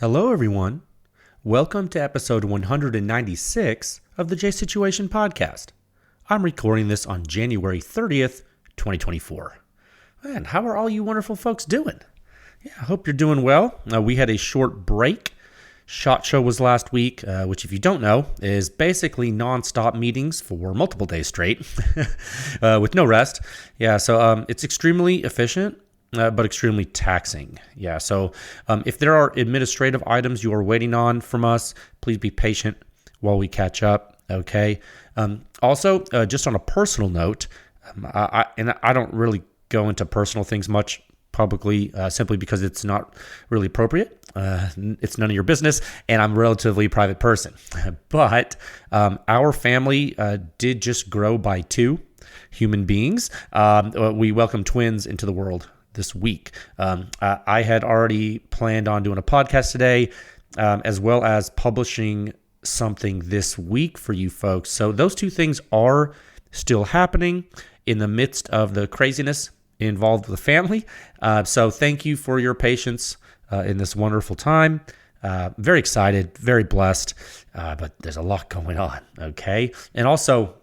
Hello, everyone. Welcome to episode 196 of the J Situation Podcast. I'm recording this on January 30th, 2024. Man, how are all you wonderful folks doing? Yeah, I hope you're doing well. We had a short break. SHOT Show was last week, which if you don't know, is basically non-stop meetings for multiple days straight with no rest. Yeah, so it's extremely efficient. But extremely taxing. Yeah, so if there are administrative items you are waiting on from us, please be patient while we catch up, okay? Also, just on a personal note, I don't really go into personal things much publicly simply because it's not really appropriate. It's none of your business, and I'm a relatively private person. But our family did just grow by 2 human beings. We welcomed twins into the world this week. I had already planned on doing a podcast today, as well as publishing something this week for you folks. So those 2 things are still happening in the midst of the craziness involved with the family. So thank you for your patience in this wonderful time. Very excited, very blessed, but there's a lot going on, okay? And also,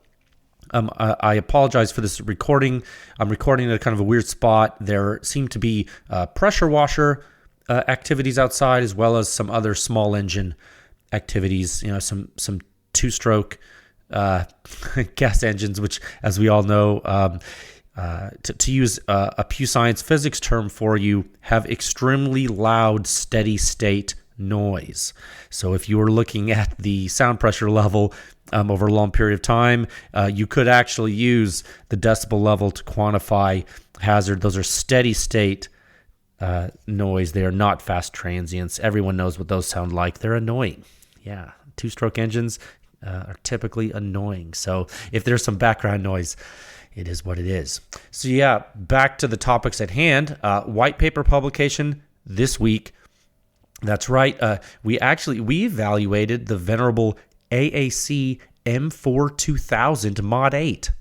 I apologize for this recording. I'm recording at kind of a weird spot. There seem to be pressure washer activities outside, as well as some other small engine activities. You know, some 2-stroke gas engines, which, as we all know, to use a Pew Science physics term for you, have extremely loud, steady state noise. So if you were looking at the sound pressure level over a long period of time, you could actually use the decibel level to quantify hazard. Those are steady state noise. They are not fast transients. Everyone knows what those sound like. They're annoying. Yeah, 2-stroke engines are typically annoying. So if there's some background noise, it is what it is. So yeah, back to the topics at hand. White paper publication this week. That's right. We evaluated the venerable AAC M4-2000 Mod 8.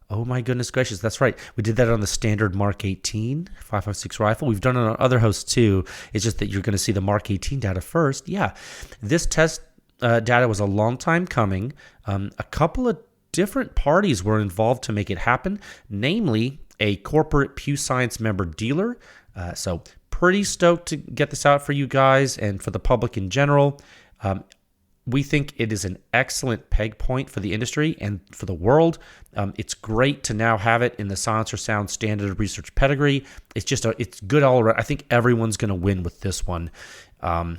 Oh my goodness gracious, that's right. We did that on the standard Mark 18 5.56 rifle. We've done it on other hosts too. It's just that you're going to see the Mark 18 data first. Yeah, this test data was a long time coming. A couple of different parties were involved to make it happen, namely a corporate Pew Science member dealer. So pretty stoked to get this out for you guys and for the public in general. We think it is an excellent peg point for the industry and for the world. It's great to now have it in the Silencer Sound Standard Research Pedigree. It's good all around. I think everyone's going to win with this one.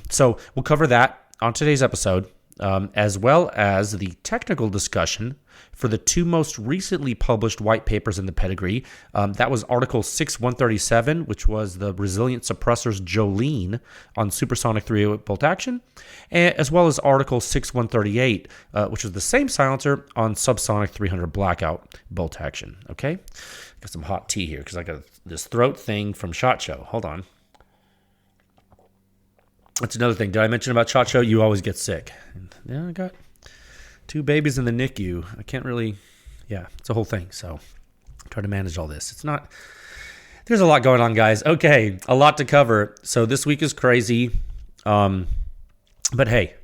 So we'll cover that on today's episode, as well as the technical discussion for the 2 most recently published white papers in the pedigree. That was Article 6.137, which was the Resilient Suppressor's Jolene on supersonic 308 bolt action, as well as Article 6.138, which was the same silencer on subsonic 300 blackout bolt action. Okay, got some hot tea here because I got this throat thing from SHOT Show. Hold on. That's another thing. Did I mention about SHOT Show? You always get sick. Yeah, I got 2 babies in the NICU. I can't really, it's a whole thing. So try to manage all this. There's a lot going on, guys. Okay, a lot to cover. So this week is crazy. But hey,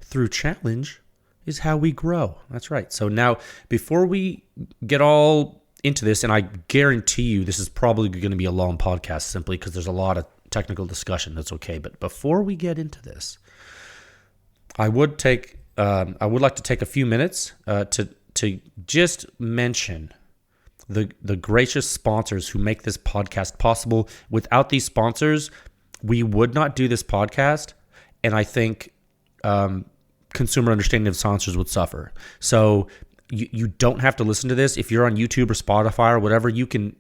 through challenge is how we grow. That's right. So now, before we get all into this, and I guarantee you this is probably going to be a long podcast simply because there's a lot of technical discussion. That's okay. But before we get into this, I would like to take a few minutes to just mention the gracious sponsors who make this podcast possible. Without these sponsors, we would not do this podcast, and I think consumer understanding of silencers would suffer. So you don't have to listen to this. If you're on YouTube or Spotify or whatever, you can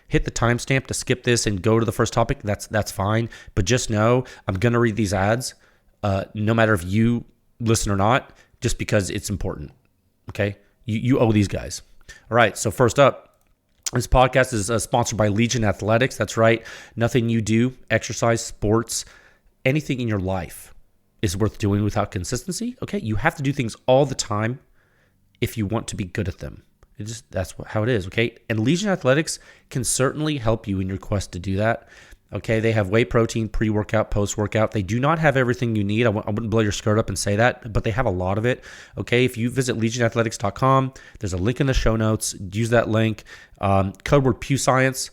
hit the timestamp to skip this and go to the first topic. That's fine. But just know I'm going to read these ads, no matter if you listen or not, just because it's important. Okay? You owe these guys. All right. So first up, this podcast is sponsored by Legion Athletics. That's right. Nothing you do, exercise, sports, anything in your life is worth doing without consistency. Okay? You have to do things all the time if you want to be good at them. How it is, okay? And Legion Athletics can certainly help you in your quest to do that. Okay, they have whey protein, pre-workout, post-workout. They do not have everything you need. I wouldn't blow your skirt up and say that, but they have a lot of it. Okay, if you visit legionathletics.com, there's a link in the show notes. Use that link. Code word PewScience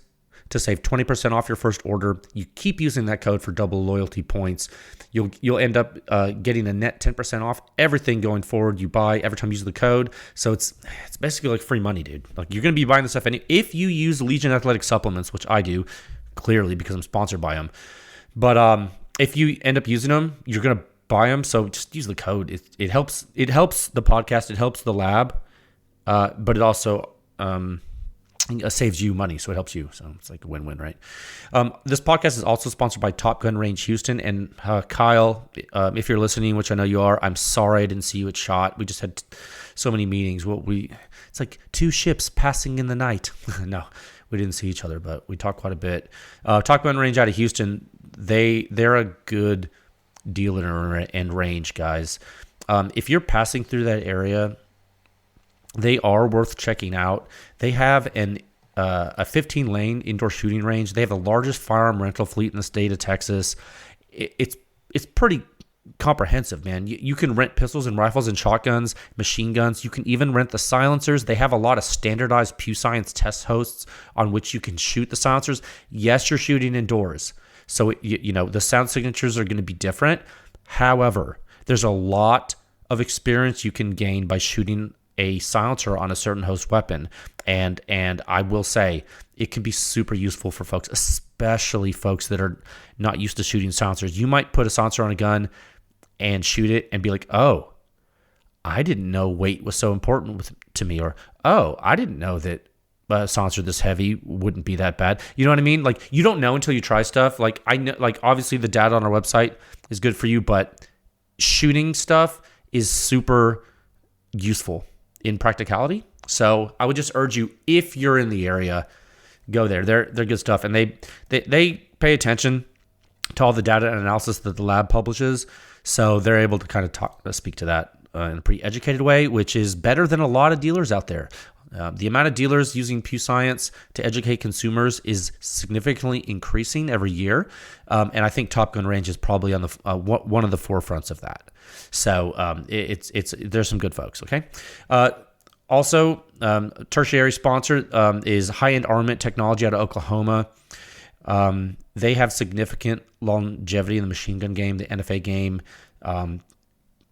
to save 20% off your first order. You keep using that code for double loyalty points. You'll end up getting a net 10% off everything going forward you buy every time you use the code. So it's basically like free money, dude. Like you're going to be buying this stuff. If you use Legion Athletic supplements, which I do, clearly because I'm sponsored by them. But if you end up using them, you're going to buy them. So just use the code. It helps. It helps the podcast. It helps the lab. But it also saves you money. So it helps you. So it's like a win-win, right? This podcast is also sponsored by Top Gun Range Houston. And Kyle, if you're listening, which I know you are, I'm sorry I didn't see you at SHOT. We just had so many meetings. It's like two ships passing in the night. No. We didn't see each other, but we talked quite a bit. Top Gun Range out of Houston, they're a good dealer and range, guys. If you're passing through that area, they are worth checking out. They have a 15-lane indoor shooting range. They have the largest firearm rental fleet in the state of Texas. It's pretty comprehensive, man. You can rent pistols and rifles and shotguns, machine guns. You can even rent the silencers. They have a lot of standardized PewScience test hosts on which you can shoot the silencers. Yes, you're shooting indoors, so the sound signatures are going to be different. However, there's a lot of experience you can gain by shooting a silencer on a certain host weapon, and I will say it can be super useful for folks, especially folks that are not used to shooting silencers. You might put a silencer on a gun and shoot it and be like, oh, I didn't know weight was so important to me, or oh, I didn't know that a silencer this heavy wouldn't be that bad. You know what I mean? Like you don't know until you try stuff. Like I know, like obviously the data on our website is good for you, but shooting stuff is super useful in practicality. So I would just urge you, if you're in the area, go there. They're good stuff, and they pay attention to all the data and analysis that the lab publishes. So they're able to kind of speak to that in a pretty educated way, which is better than a lot of dealers out there. The amount of dealers using PewScience to educate consumers is significantly increasing every year, and I think Top Gun Range is probably on the one of the forefronts of that. So there's some good folks. Okay. Also, tertiary sponsor is High End Armament Technology out of Oklahoma. They have significant longevity in the machine gun game, the NFA game,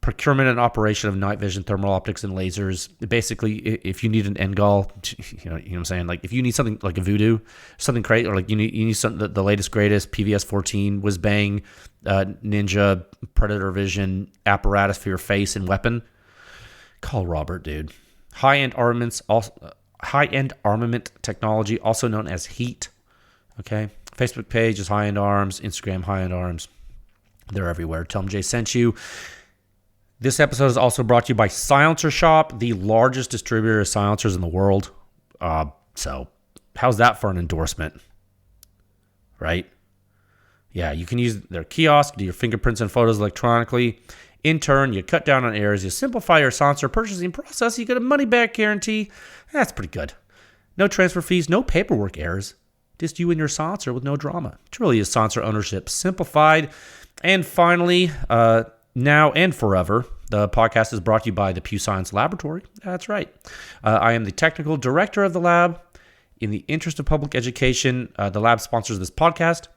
procurement and operation of night vision, thermal optics, and lasers. Basically, if you need an NGOL, you know what I'm saying? Like if you need something like a Voodoo, something crazy, or like you need something the latest, greatest PVS-14, whiz bang, Ninja, Predator Vision apparatus for your face and weapon, call Robert, dude. High-end armament technology, also known as HEAT. Okay, Facebook page is High End Arms, Instagram High End Arms. They're everywhere. Tell them Jay sent you. This episode is also brought to you by Silencer Shop, the largest distributor of silencers in the world. So how's that for an endorsement? Right? Yeah, you can use their kiosk, do your fingerprints and photos electronically. In turn, you cut down on errors, you simplify your silencer purchasing process, you get a money-back guarantee. That's pretty good. No transfer fees, no paperwork errors. Just you and your silencer with no drama. Truly is silencer ownership simplified. And finally, now and forever, the podcast is brought to you by the PewScience Laboratory. That's right. I am the technical director of the lab. In the interest of public education, the lab sponsors this podcast.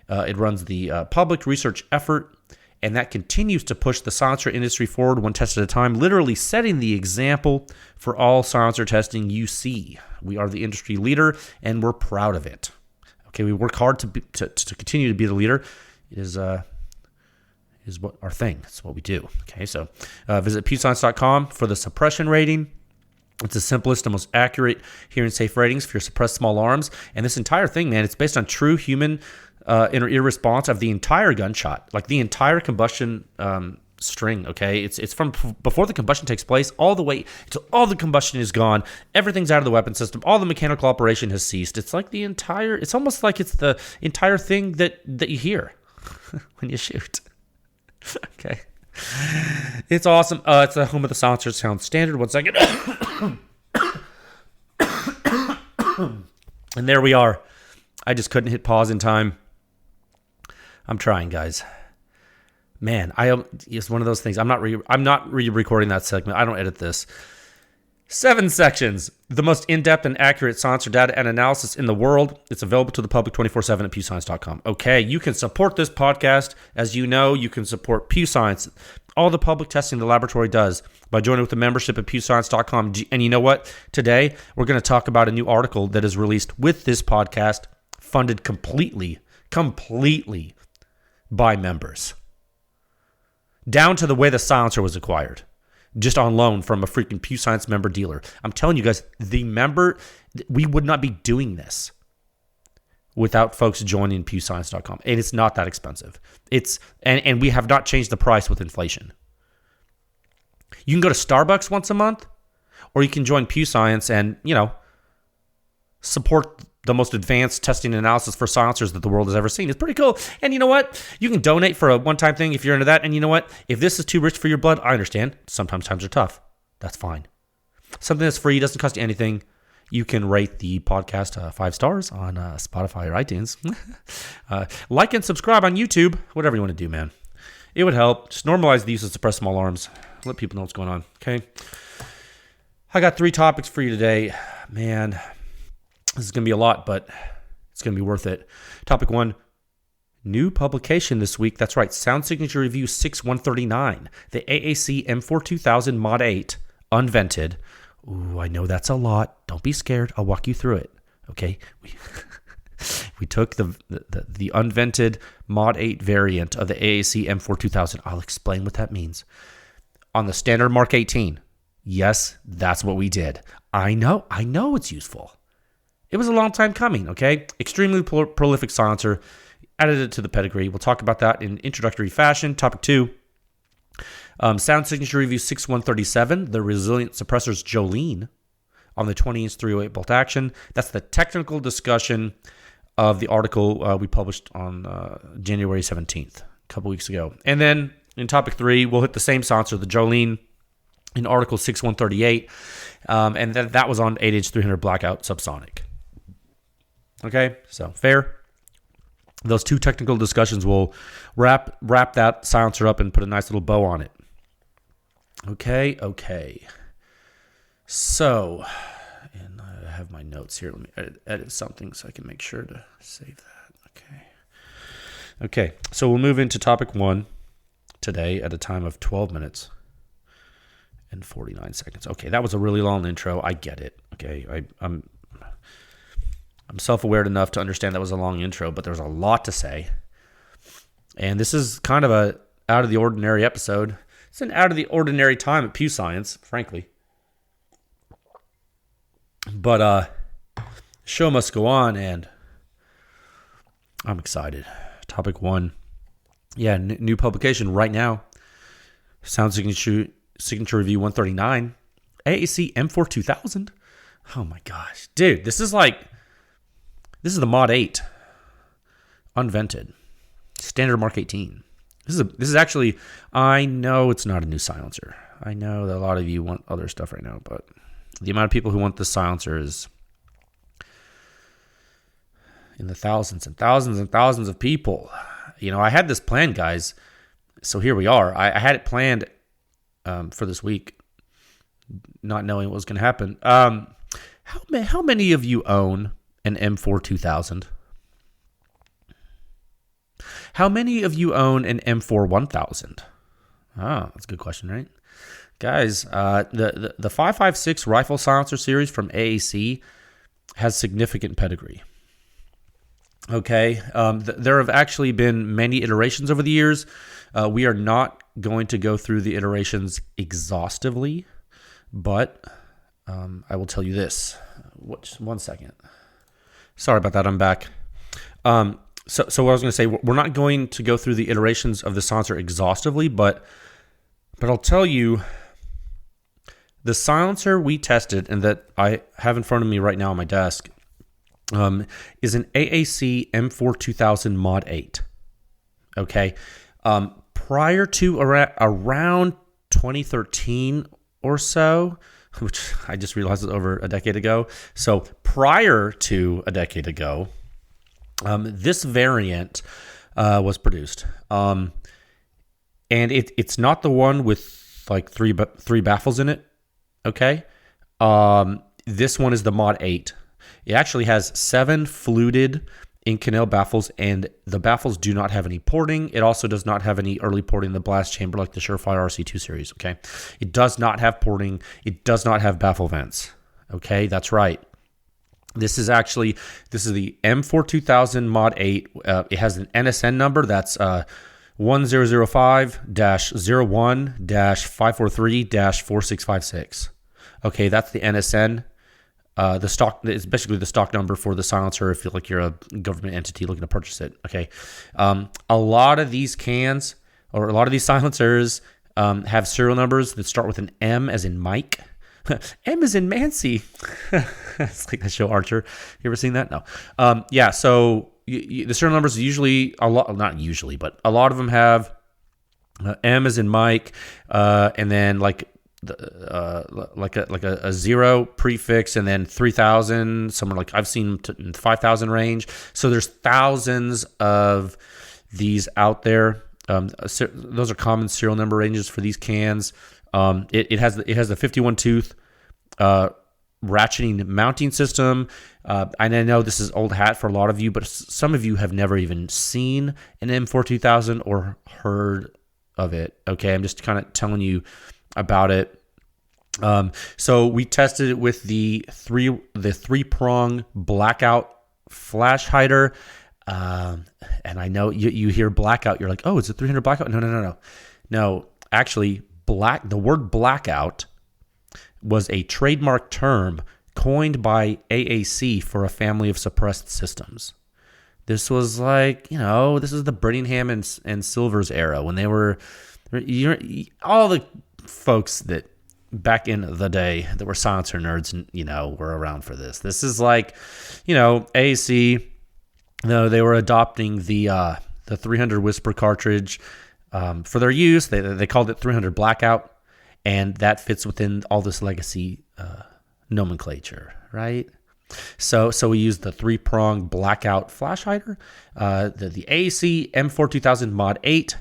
It runs the public research effort, and that continues to push the silencer industry forward one test at a time, literally setting the example for all silencer testing you see. We are the industry leader, and we're proud of it. Okay, we work hard to continue to be the leader. It is what our thing. It's what we do. Okay, so visit pewscience.com for the suppression rating. It's the simplest and most accurate hearing safe ratings for your suppressed small arms. And this entire thing, man, it's based on true human inner ear response of the entire gunshot, like the entire combustion string. Okay, it's from before the combustion takes place all the way until all the combustion is gone. Everything's out of the weapon system. All the mechanical operation has ceased. It's like the entire. It's almost like it's the entire thing that you hear when you shoot. Okay, it's awesome. It's the home of the silencer sound standard. 1 second. And there we are. I just couldn't hit pause in time. I'm trying, guys. Man, it's one of those things. I'm not re-recording that segment. I don't edit this. 7 sections. The most in-depth and accurate silencer data and analysis in the world. It's available to the public 24/7 at pewscience.com. Okay, you can support this podcast. As you know, you can support Pew Science, all the public testing the laboratory does, by joining with the membership at pewscience.com. And you know what? Today, we're going to talk about a new article that is released with this podcast, funded completely by members. Down to the way the silencer was acquired. Just on loan from a freaking Pew Science member dealer. I'm telling you guys, we would not be doing this without folks joining pewscience.com. And it's not that expensive. And we have not changed the price with inflation. You can go to Starbucks once a month, or you can join Pew Science and, support the most advanced testing and analysis for silencers that the world has ever seen. It's pretty cool. And you know what? You can donate for a one-time thing if you're into that. And you know what? If this is too rich for your blood, I understand. Sometimes times are tough. That's fine. Something that's free, doesn't cost you anything. You can rate the podcast 5 stars on Spotify or iTunes. Like and subscribe on YouTube. Whatever you want to do, man. It would help. Just normalize the use of suppressed small arms. Let people know what's going on. Okay? I got 3 topics for you today. Man, this is going to be a lot, but it's going to be worth it. Topic 1, new publication this week. That's right, Sound Signature Review 6139, the AAC M4-2000 Mod 8, unvented. Ooh, I know that's a lot. Don't be scared. I'll walk you through it. Okay? We took the unvented Mod 8 variant of the AAC M4-2000. I'll explain what that means. On the standard Mark 18. Yes, that's what we did. I know it's useful. It was a long time coming, okay? Extremely prolific silencer. Added it to the pedigree. We'll talk about that in introductory fashion. Topic 2, Sound Signature Review 6137, the Resilient Suppressors Jolene on the 20-inch 308 bolt action. That's the technical discussion of the article we published on January 17th, a couple weeks ago. And then in topic 3, we'll hit the same silencer, the Jolene, in article 6138. And that was on 8-inch 300 blackout subsonic. Okay, so fair. Those 2 technical discussions will wrap that silencer up and put a nice little bow on it. Okay. So, and I have my notes here. Let me edit something so I can make sure to save that. Okay, so we'll move into topic 1 today at a time of 12 minutes and 49 seconds. Okay, that was a really long intro. I get it. Okay, I'm self-aware enough to understand that was a long intro, but there's a lot to say. And this is kind of a out of the ordinary episode. It's an out of the ordinary time at Pew Science, frankly. But show must go on, and I'm excited. Topic 1. Yeah, new publication right now. Sound Signature Review 139. AAC M4-2000. Oh my gosh. Dude, this is the Mod 8, unvented, standard Mark 18. This is actually, I know it's not a new silencer. I know that a lot of you want other stuff right now, but the amount of people who want this silencer is in the thousands and thousands and thousands of people. I had this planned, guys, so here we are. I had it planned for this week, not knowing what was going to happen. How many of you own an M4-2000? How many of you own an M4-1000? That's a good question, right? Guys, the 5.56 rifle silencer series from AAC has significant pedigree. Okay, there have actually been many iterations over the years. We are not going to go through the iterations exhaustively, but I will tell you this. Just 1 second. Sorry about that. I'm back. So what I was going to say, we're not going to go through the iterations of the silencer exhaustively, but I'll tell you, the silencer we tested and that I have in front of me right now on my desk is an AAC M4-2000 Mod 8. Okay. Prior to around 2013 or so, which I just realized was over a decade ago. So prior to a decade ago, this variant was produced. And it's not the one with like three baffles in it. Okay. This one is the Mod 8. It actually has 7 fluted Inconel baffles, and the baffles do not have any porting. It also does not have any early porting in the blast chamber like the Surefire RC2 series. Okay. It does not have porting. It does not have baffle vents. Okay. That's right. This is the M4-2000 Mod 8. It has an NSN number that's 1005-01-543-4656. Okay, that's the NSN. The stock is basically the stock number for the silencer if you're a government entity looking to purchase it. Okay, a lot of these cans or a lot of these silencers have serial numbers that start with an M as in Mike. M is in Mancy. It's like that show Archer. You ever seen that? No. Yeah. So the serial numbers usually not usually, but a lot of them have M as in Mike, and then like a 0 prefix, and then 3000. Somewhere like I've seen in 5000 range. So there's thousands of these out there. Those are common serial number ranges for these cans. It has the 51 tooth ratcheting mounting system. And I know this is old hat for a lot of you, but some of you have never even seen an M4-2000 or heard of it. Okay, I'm just kind of telling you about it. So we tested it with the three prong blackout flash hider. And I know you hear blackout, you're like, oh, it's a 300 blackout? No. Actually, the word blackout was a trademark term coined by AAC for a family of suppressed systems. This was like, this is the Brittingham and Silvers era when they were, all the folks that back in the day that were silencer nerds, were around for this. This is like, AAC, they were adopting the 300 Whisper cartridge for their use. They called it 300 Blackout, and that fits within all this legacy nomenclature, right? So we used the 3-prong blackout flash hider, the AAC M4-2000 Mod 8.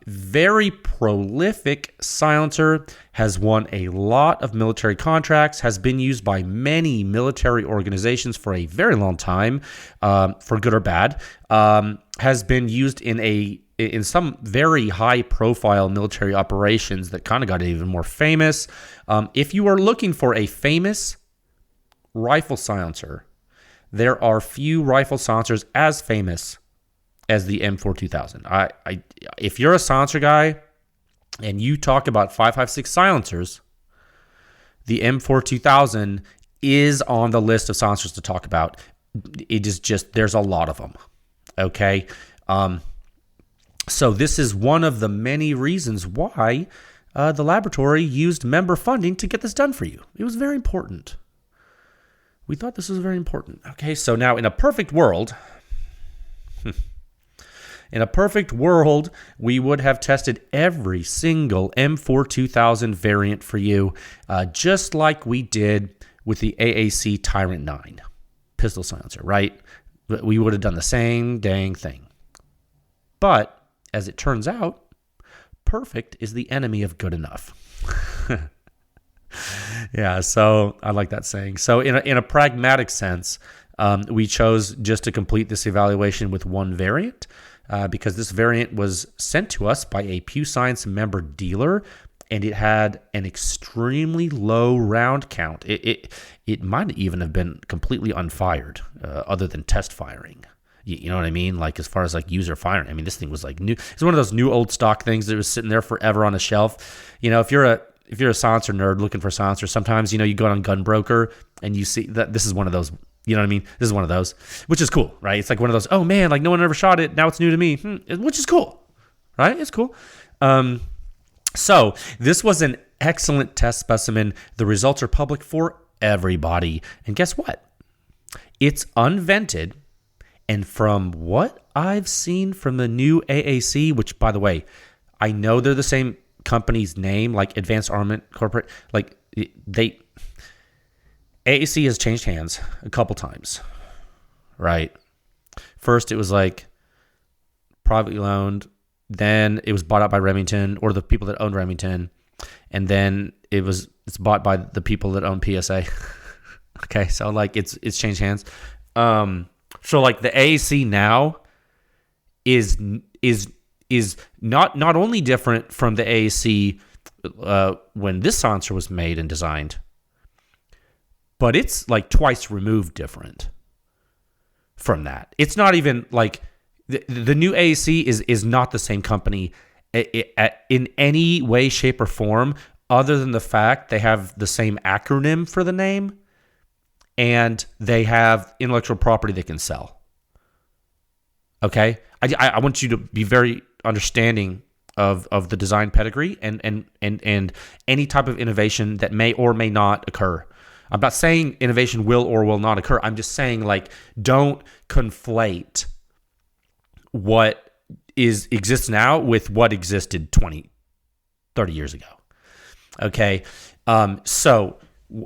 Very prolific silencer, has won a lot of military contracts, has been used by many military organizations for a very long time, for good or bad, has been used in some very high-profile military operations that kind of got even more famous. If you are looking for a famous rifle silencer, there are few rifle silencers as famous as the M4-2000. If you're a silencer guy and you talk about 5.56 silencers, the M4-2000 is on the list of silencers to talk about. It is just, there's a lot of them. Okay. So this is one of the many reasons why the laboratory used member funding to get this done for you. It was very important. We thought this was very important. Okay, so now in a perfect world, we would have tested every single M4-2000 variant for you, just like we did with the AAC Tyrant 9 pistol silencer, right? We would have done the same dang thing. But as it turns out, perfect is the enemy of good enough. Yeah, so I like that saying. So in a pragmatic sense, we chose just to complete this evaluation with one variant, because this variant was sent to us by a Pew Science member dealer, and it had an extremely low round count. It might even have been completely unfired, other than test firing. You know what I mean? Like as far as like user firing. I mean, this thing was like new. It's one of those new old stock things that was sitting there forever on a shelf. If you're a silencer nerd looking for silencers, sometimes you go on Gunbroker and you see that this is one of those. You know what I mean? This is one of those, which is cool, right? It's like one of those. Oh man, like no one ever shot it. Now it's new to me, which is cool, right? It's cool. So this was an excellent test specimen. The results are public for everybody, and guess what? It's unvented. And from what I've seen from the new AAC, which, by the way, I know they're the same company's name, like Advanced Armament Corporate, like AAC has changed hands a couple times, right? First, it was like privately owned. Then it was bought out by Remington, or the people that owned Remington, and then it's bought by the people that own PSA. Okay, so like it's changed hands. So like the AAC now is not only different from the AAC when this silencer was made and designed, but it's like twice removed different from that. It's not even like the new AAC is not the same company in any way, shape, or form, other than the fact they have the same acronym for the name and they have intellectual property they can sell. Okay? I want you to be very understanding of the design pedigree and any type of innovation that may or may not occur. I'm not saying innovation will or will not occur. I'm just saying, like, don't conflate what exists now with what existed 20, 30 years ago. Okay? So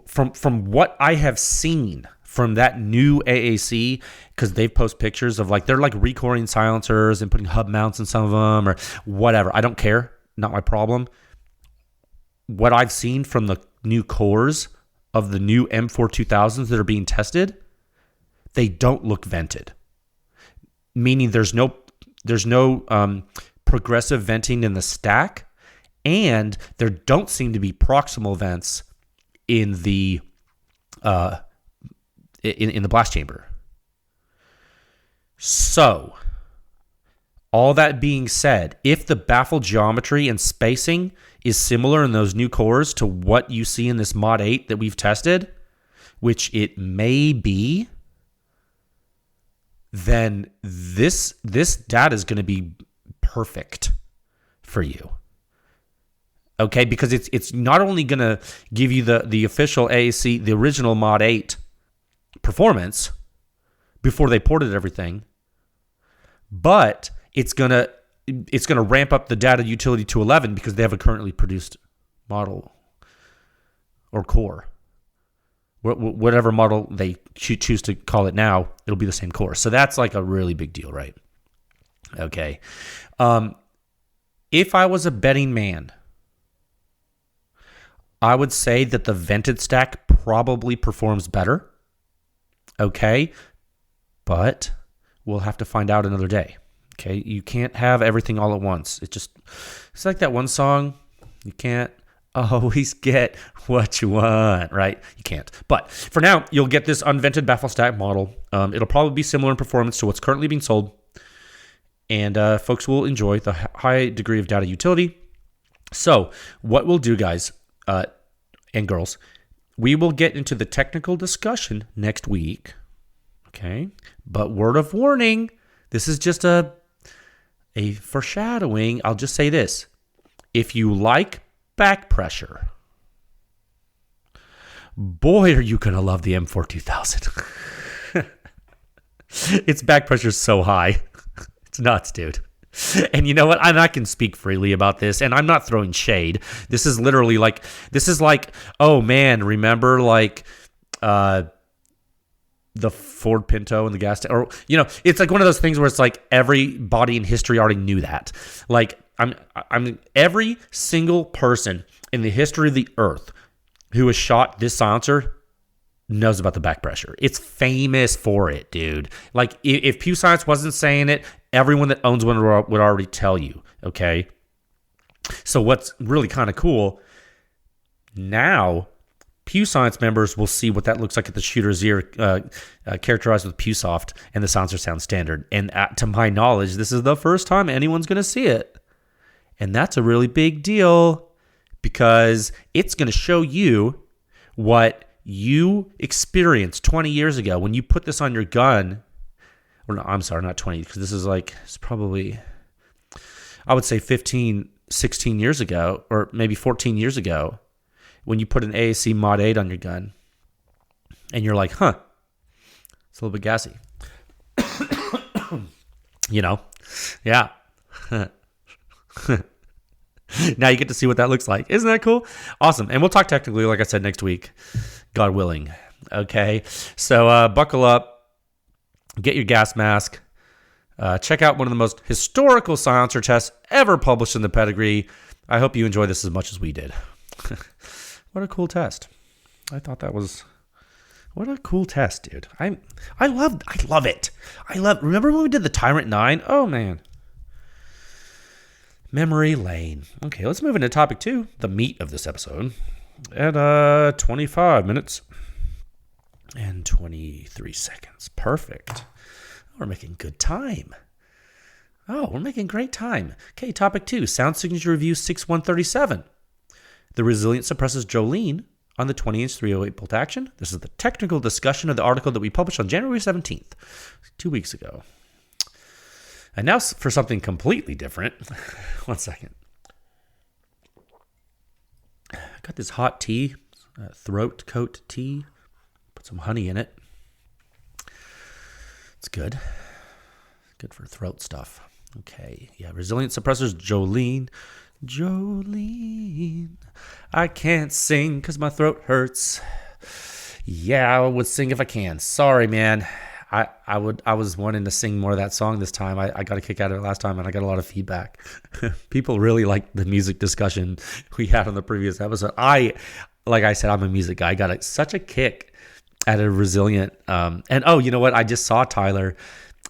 from what I have seen from that new AAC, because they've posted pictures of, like, they're like recoring silencers and putting hub mounts in some of them or whatever. I don't care. Not my problem. What I've seen from the new cores of the new M4-2000s that are being tested, they don't look vented. Meaning there's no progressive venting in the stack, and there don't seem to be proximal vents in the in the blast chamber. So, all that being said, if the baffle geometry and spacing is similar in those new cores to what you see in this Mod 8 that we've tested, which it may be, then this data is going to be perfect for you. Okay, because it's not only going to give you the official AAC, the original Mod 8 performance before they ported everything, but it's going to ramp up the data utility to 11 because they have a currently produced model or core. Whatever model they choose to call it now, it'll be the same core. So that's like a really big deal, right? Okay. If I was a betting man, I would say that the vented stack probably performs better. Okay. But we'll have to find out another day. Okay. You can't have everything all at once. It's like that one song. You can't always get what you want, right? You can't. But for now, you'll get this unvented baffle stack model. It'll probably be similar in performance to what's currently being sold. And folks will enjoy the high degree of data utility. So what we'll do, guys and girls, we will get into the technical discussion next week. Okay? But word of warning, this is just a foreshadowing. I'll just say this. If you like back pressure, boy, are you going to love the M4-2000. Its back pressure is so high. It's nuts, dude. And you know what? I can speak freely about this, and I'm not throwing shade. This is literally like, oh man, remember like the Ford Pinto and the gas tank? Or, it's like one of those things where it's like everybody in history already knew that. Like, I'm every single person in the history of the earth who has shot this silencer knows about the back pressure. It's famous for it, dude. Like, if Pew Science wasn't saying it, everyone that owns one would already tell you, okay? So what's really kind of cool, now Pew Science members will see what that looks like at the shooter's ear, characterized with PewSoft, and the silencer sound standard. And to my knowledge, this is the first time anyone's going to see it. And that's a really big deal because it's going to show you what you experienced 20 years ago when you put this on your gun. Or no, I'm sorry, not 20, because this is like, it's probably, I would say 15, 16 years ago, or maybe 14 years ago, when you put an AAC Mod 8 on your gun. And you're like, huh, it's a little bit gassy. Yeah. Now you get to see what that looks like. Isn't that cool? Awesome. And we'll talk technically, like I said, next week, God willing. Okay. So buckle up, get your gas mask, Check out one of the most historical silencer tests ever published in the pedigree. I hope you enjoy this as much as we did. What a cool test. I thought that was... What a cool test, dude. I love it. Remember when we did the Tyrant 9? Oh, man. Memory lane. Okay, let's move into topic 2, the meat of this episode. At 25 minutes and 23 seconds. Perfect. We're making good time. Oh, we're making great time. Okay, topic 2, Sound Signature Review 6137. The Resilient suppresses Jolene on the 20-inch 308 bolt action. This is the technical discussion of the article that we published on January 17th, 2 weeks ago. And now for something completely different. 1 second. I got this hot tea, throat coat tea. Put some honey in it. It's good. Good for throat stuff. Okay. Yeah, Resilient suppressors Jolene. Jolene. I can't sing because my throat hurts. Yeah, I would sing if I can. Sorry, man. I was wanting to sing more of that song this time. I got a kick out of it last time, and I got a lot of feedback. People really liked the music discussion we had on the previous episode. Like I said, I'm a music guy. I got such a kick out of Resilient. And oh, you know what? I just saw Tyler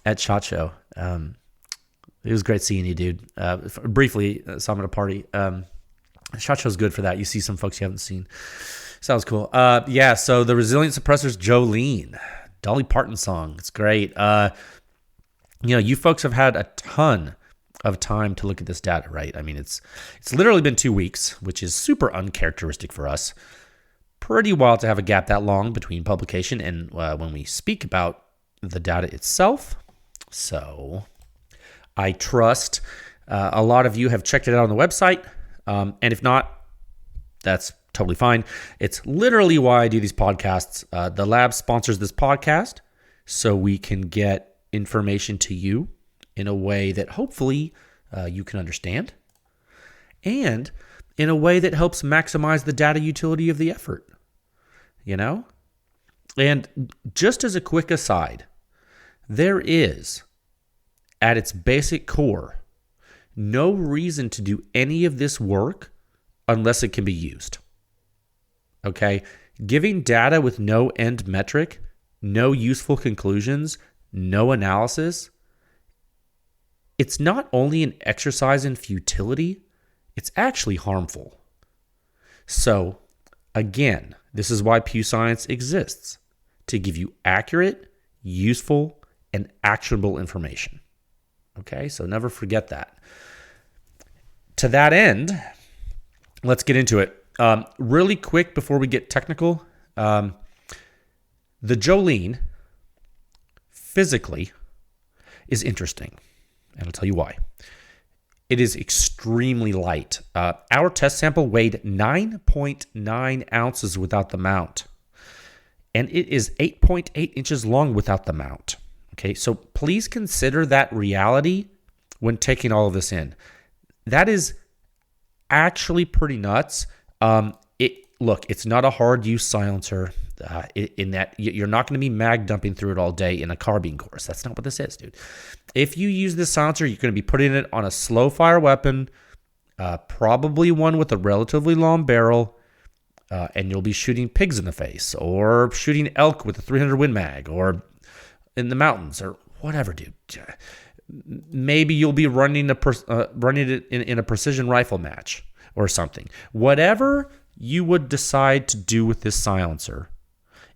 at SHOT Show. It was great seeing you, dude. Briefly, saw him at a party. SHOT Show's good for that. You see some folks you haven't seen. Sounds cool. Yeah, so the Resilient suppressors Jolene. Dolly Parton song. It's great. You folks have had a ton of time to look at this data, right? I mean, it's literally been 2 weeks, which is super uncharacteristic for us. Pretty wild to have a gap that long between publication and when we speak about the data itself. So I trust a lot of you have checked it out on the website. And if not, that's totally fine. It's literally why I do these podcasts. The lab sponsors this podcast so we can get information to you in a way that hopefully you can understand and in a way that helps maximize the data utility of the effort, And just as a quick aside, there is, at its basic core, no reason to do any of this work unless it can be used. Okay, giving data with no end metric, no useful conclusions, no analysis, it's not only an exercise in futility, it's actually harmful. So, again, this is why Pew Science exists, to give you accurate, useful, and actionable information. Okay, so never forget that. To that end, let's get into it. Really quick before we get technical, the Jolene physically is interesting, and I'll tell you why. It is extremely light. Our test sample weighed 9.9 ounces without the mount, and it is 8.8 inches long without the mount. Okay, so please consider that reality when taking all of this in. That is actually pretty nuts. Look, it's not a hard use silencer in that you're not going to be mag dumping through it all day in a carbine course. That's not what this is, dude. If you use this silencer, you're going to be putting it on a slow fire weapon, probably one with a relatively long barrel, and you'll be shooting pigs in the face or shooting elk with a 300 Win Mag or in the mountains or whatever, dude. Maybe you'll be running it in a precision rifle match or something. Whatever you would decide to do with this silencer,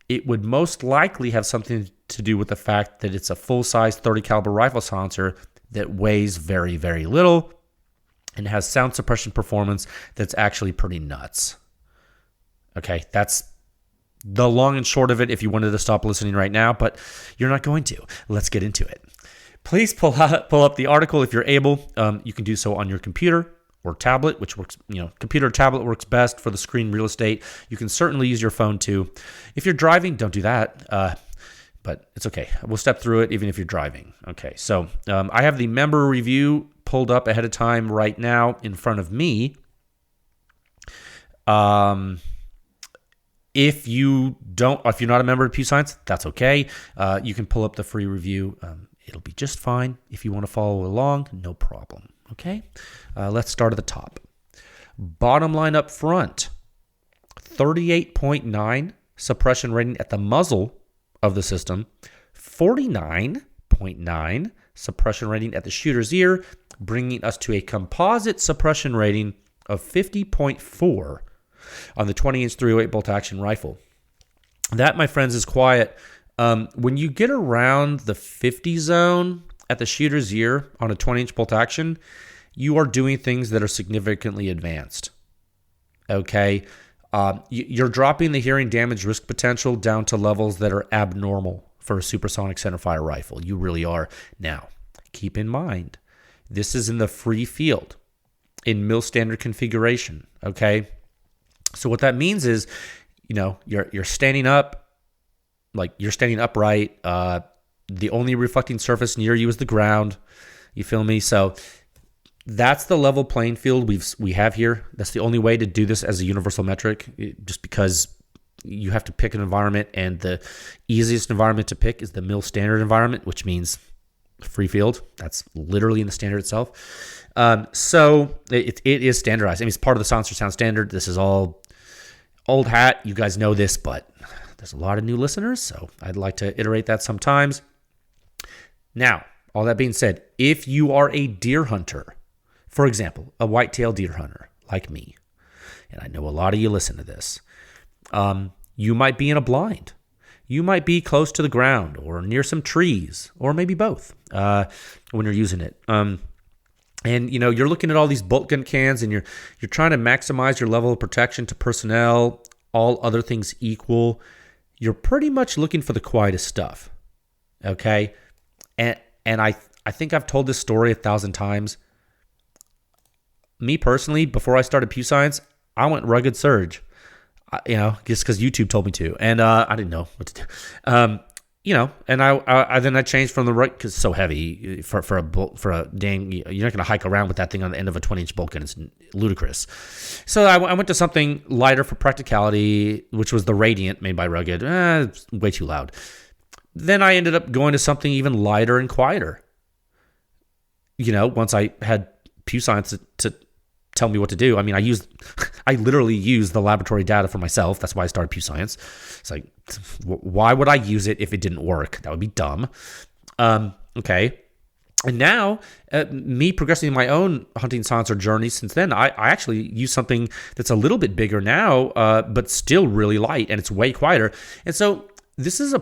it would most likely have something to do with the fact that it's a full-size 30 caliber rifle silencer that weighs very, very little and has sound suppression performance that's actually pretty nuts. Okay, that's the long and short of it if you wanted to stop listening right now, but you're not going to. Let's get into it. Please pull up the article if you're able. You can do so on your computer or tablet, which works, computer or tablet works best for the screen real estate. You can certainly use your phone too. If you're driving, don't do that, but it's okay. We'll step through it even if you're driving. Okay, so I have the member review pulled up ahead of time right now in front of me. If you're not a member of Pew Science, that's okay. You can pull up the free review It'll be just fine. If you want to follow along, no problem. Okay? Let's start at the top. Bottom line up front, 38.9 suppression rating at the muzzle of the system, 49.9 suppression rating at the shooter's ear, bringing us to a composite suppression rating of 50.4 on the 20-inch 308 bolt-action rifle. That, my friends, is quiet. When you get around the 50 zone at the shooter's ear on a 20-inch bolt-action, you are doing things that are significantly advanced. Okay? You're dropping the hearing damage risk potential down to levels that are abnormal for a supersonic centerfire rifle. You really are. Now, keep in mind, this is in the free field, in mil standard configuration. Okay? So what that means is, you're standing up, like you're standing upright. The only reflecting surface near you is the ground. You feel me? So that's the level playing field we have here. That's the only way to do this as a universal metric, just because you have to pick an environment, and the easiest environment to pick is the mil standard environment, which means free field. That's literally in the standard itself. So it is standardized. I mean, it's part of the Silencer Sound Standard. This is all old hat. You guys know this, but there's a lot of new listeners, so I'd like to iterate that sometimes. Now, all that being said, if you are a deer hunter, for example, a whitetail deer hunter like me, and I know a lot of you listen to this, you might be in a blind. You might be close to the ground or near some trees, or maybe both when you're using it. And you're looking at all these bolt gun cans, and you're trying to maximize your level of protection to personnel, all other things equal. You're pretty much looking for the quietest stuff. Okay? And I think I've told this story 1,000 times. Me personally, before I started Pew Science, I went rugged surge, just because YouTube told me to, and I didn't know what to do. And I then I changed from the right, because it's so heavy for a dang. You're not going to hike around with that thing on the end of a 20-inch bolt gun. It's ludicrous. So I went to something lighter for practicality, which was the Radiant made by Rugged. It's way too loud. Then I ended up going to something even lighter and quieter. Once I had Pew Science to tell me what to do. I mean, I literally used the laboratory data for myself. That's why I started Pew Science. It's like, why would I use it if it didn't work? That would be dumb. Okay. And now, me progressing my own hunting silencer journey since then, I actually use something that's a little bit bigger now, but still really light, and it's way quieter. And so this is a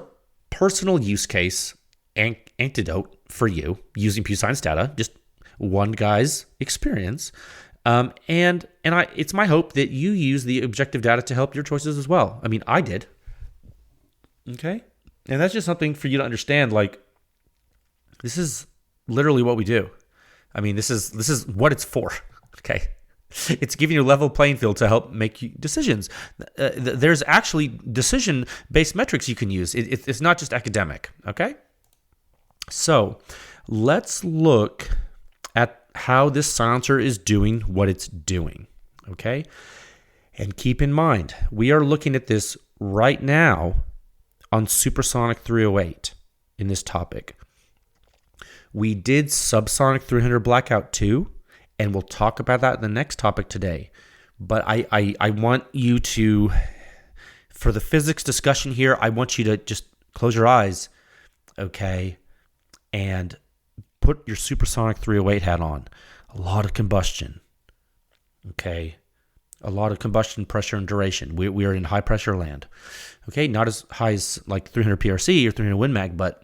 personal use case antidote for you using Pew Science data, just one guy's experience. And it's my hope that you use the objective data to help your choices as well. I mean, I did. Okay. And that's just something for you to understand. Like, this is literally what we do. I mean, this is what it's for. Okay. It's giving you a level playing field to help make decisions. There's actually decision-based metrics you can use. It's not just academic. Okay. So let's look at how this silencer is doing what it's doing, okay? And keep in mind, we are looking at this right now on Supersonic 308 in this topic. We did Subsonic 300 Blackout too, and we'll talk about that in the next topic today. But I want you to, for the physics discussion here, I want you to just close your eyes, okay, and put your Supersonic 308 hat on. A lot of combustion. Okay. A lot of combustion, pressure, and duration. We are in high pressure land. Okay. Not as high as like 300 PRC or 300 Win Mag, but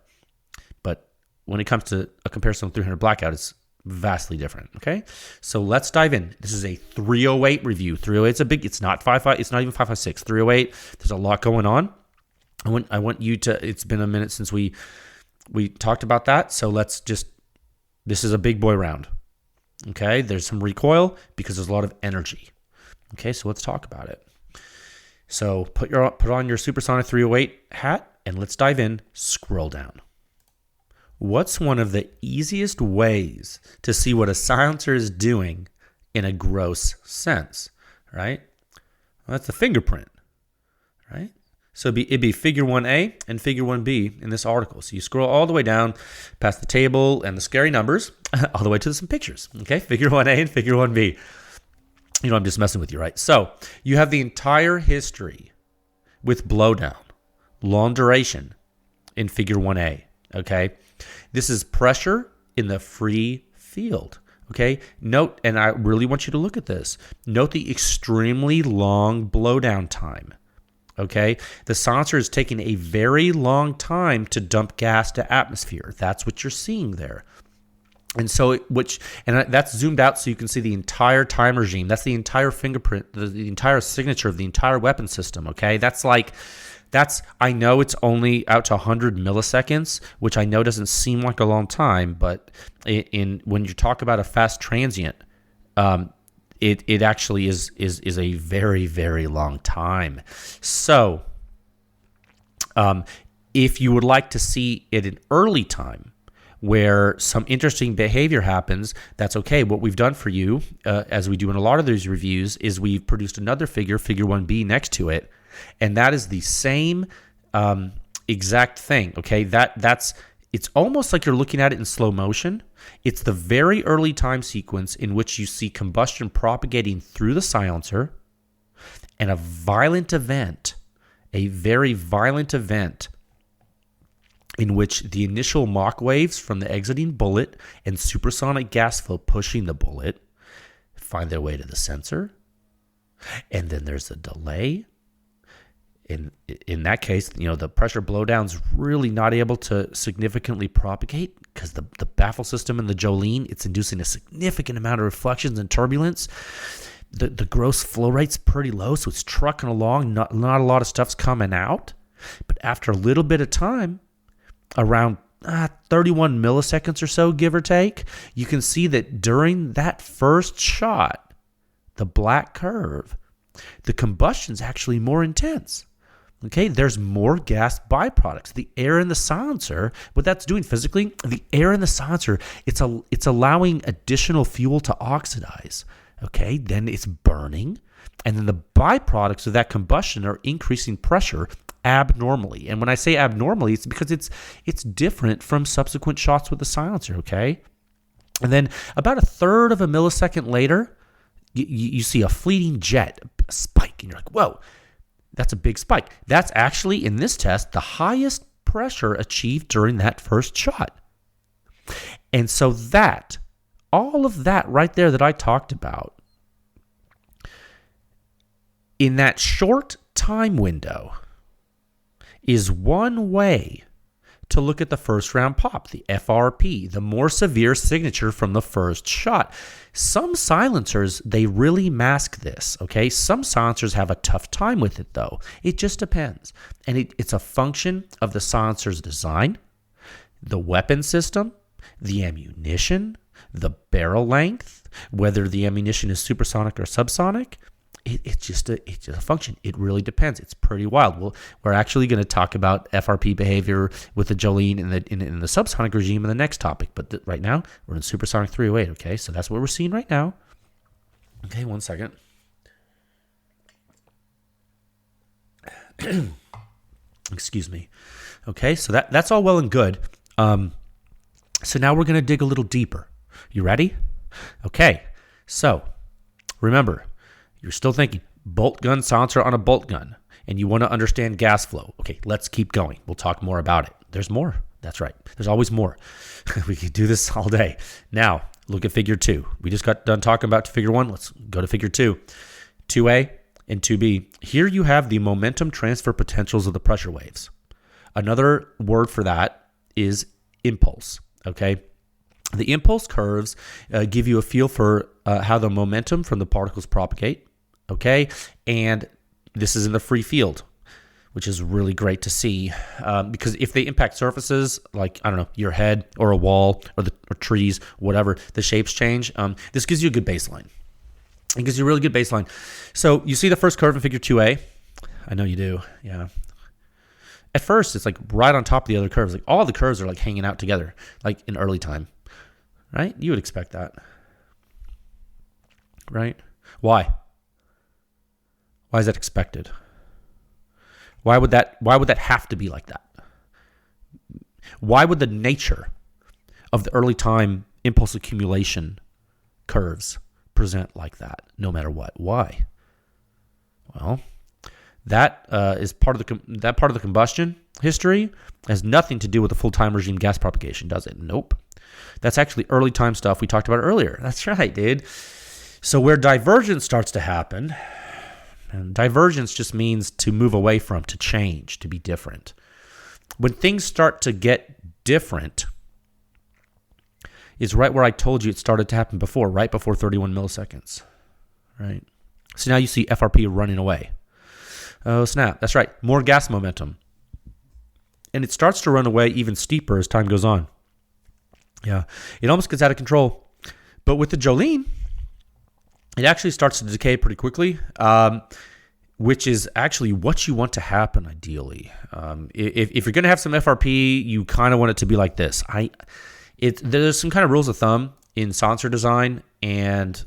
when it comes to a comparison with 300 Blackout, it's vastly different. Okay. So let's dive in. This is a 308 review. 308 it's not 5.5, it's not even 5.56. 308. There's a lot going on. I want you to, it's been a minute since we talked about that. So this is a big boy round. Okay, there's some recoil because there's a lot of energy. Okay, so let's talk about it. So put on your Supersonic 308 hat, and let's dive in. Scroll down. What's one of the easiest ways to see what a silencer is doing in a gross sense, right? Well, that's the fingerprint, right? So it'd be figure 1A and figure 1B in this article. So you scroll all the way down past the table and the scary numbers, all the way to some pictures. Okay, figure 1A and figure 1B. You know, I'm just messing with you, right? So you have the entire history with blowdown, long duration in figure 1A. Okay, this is pressure in the free field. Okay, note, and I really want you to look at this. Note the extremely long blowdown time. Okay, the silencer is taking a very long time to dump gas to atmosphere. That's what you're seeing there. And so, that's zoomed out so you can see the entire time regime. That's the entire fingerprint, the entire signature of the entire weapon system. Okay, I know it's only out to 100 milliseconds, which I know doesn't seem like a long time, but when you talk about a fast transient, it actually is a very, very long time. So, if you would like to see it in early time, where some interesting behavior happens, that's okay. What we've done for you, as we do in a lot of these reviews, is we've produced another figure 1B, next to it, and that is the same exact thing. Okay, it's almost like you're looking at it in slow motion. It's the very early time sequence in which you see combustion propagating through the silencer, and a very violent event, in which the initial Mach waves from the exiting bullet and supersonic gas flow pushing the bullet find their way to the sensor. And then there's a delay. In that case, the pressure blowdown's really not able to significantly propagate because the baffle system in the Jolene, it's inducing a significant amount of reflections and turbulence. The gross flow rate's pretty low, so it's trucking along. Not a lot of stuff's coming out. But after a little bit of time, around 31 milliseconds or so, give or take, you can see that during that first shot, the black curve, the combustion's actually more intense. Okay, there's more gas byproducts. The air in the silencer, what that's doing physically, the air in the silencer, it's allowing additional fuel to oxidize. Okay, then it's burning, and then the byproducts of that combustion are increasing pressure abnormally. And when I say abnormally, it's because it's different from subsequent shots with the silencer. Okay, and then about a third of a millisecond later, you see a fleeting jet, a spike, and you're like, whoa. That's a big spike. That's actually, in this test, the highest pressure achieved during that first shot. And so all of that right there that I talked about, in that short time window, is one way to look at the first round pop, the FRP, the more severe signature from the first shot. Some silencers, they really mask this, okay? Some silencers have a tough time with it, though. It just depends. And it's a function of the silencer's design, the weapon system, the ammunition, the barrel length, whether the ammunition is supersonic or subsonic. It's just a function. It really depends. It's pretty wild. We're actually going to talk about FRP behavior with the Jolene in the subsonic regime in the next topic. But right now, we're in supersonic 308. Okay, so that's what we're seeing right now. Okay, one second. Excuse me. Okay, so that's all well and good. So now we're going to dig a little deeper. You ready? Okay, so remember, you're still thinking bolt gun silencer on a bolt gun, and you want to understand gas flow. Okay, let's keep going. We'll talk more about it. There's more. That's right. There's always more. We could do this all day. Now, look at figure 2. We just got done talking about figure 1. Let's go to figure 2. 2A and 2B. Here you have the momentum transfer potentials of the pressure waves. Another word for that is impulse. Okay. The impulse curves give you a feel for how the momentum from the particles propagate. Okay, and this is in the free field, which is really great to see because if they impact surfaces like, I don't know, your head or a wall or trees, whatever, the shapes change. This gives you a good baseline. It gives you a really good baseline. So you see the first curve in figure 2A? I know you do, yeah. At first, it's like right on top of the other curves. Like all the curves are like hanging out together, like in early time, right? You would expect that, right? Why? Why is that expected? Why would that have to be like that? Why would the nature of the early time impulse accumulation curves present like that, no matter what? Why? Well, that is part of the combustion history has nothing to do with the full time regime gas propagation, does it? Nope. That's actually early time stuff we talked about earlier. That's right, dude. So where divergence starts to happen, and divergence just means to move away from, to change, to be different. When things start to get different, is right where I told you it started to happen before, right before 31 milliseconds, right? So now you see FRP running away. Oh, snap. That's right. More gas momentum. And it starts to run away even steeper as time goes on. Yeah, it almost gets out of control. But with the Jolene, it actually starts to decay pretty quickly, which is actually what you want to happen ideally. If you're going to have some FRP, you kind of want it to be like this. There's some kind of rules of thumb in silencer design and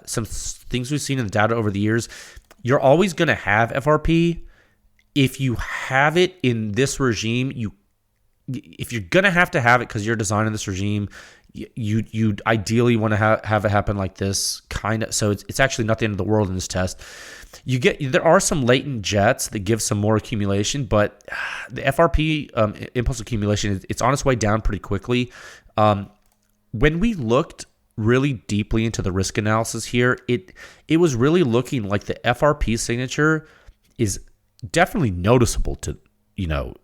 some things we've seen in the data over the years. You're always going to have FRP. If you have it in this regime, if you're going to have it because you're designing this regime, you ideally want to have it happen like this, kind of. So it's actually not the end of the world in this test. There are some latent jets that give some more accumulation, but the FRP impulse accumulation, it's on its way down pretty quickly. When we looked really deeply into the risk analysis here, it was really looking like the FRP signature is definitely noticeable to,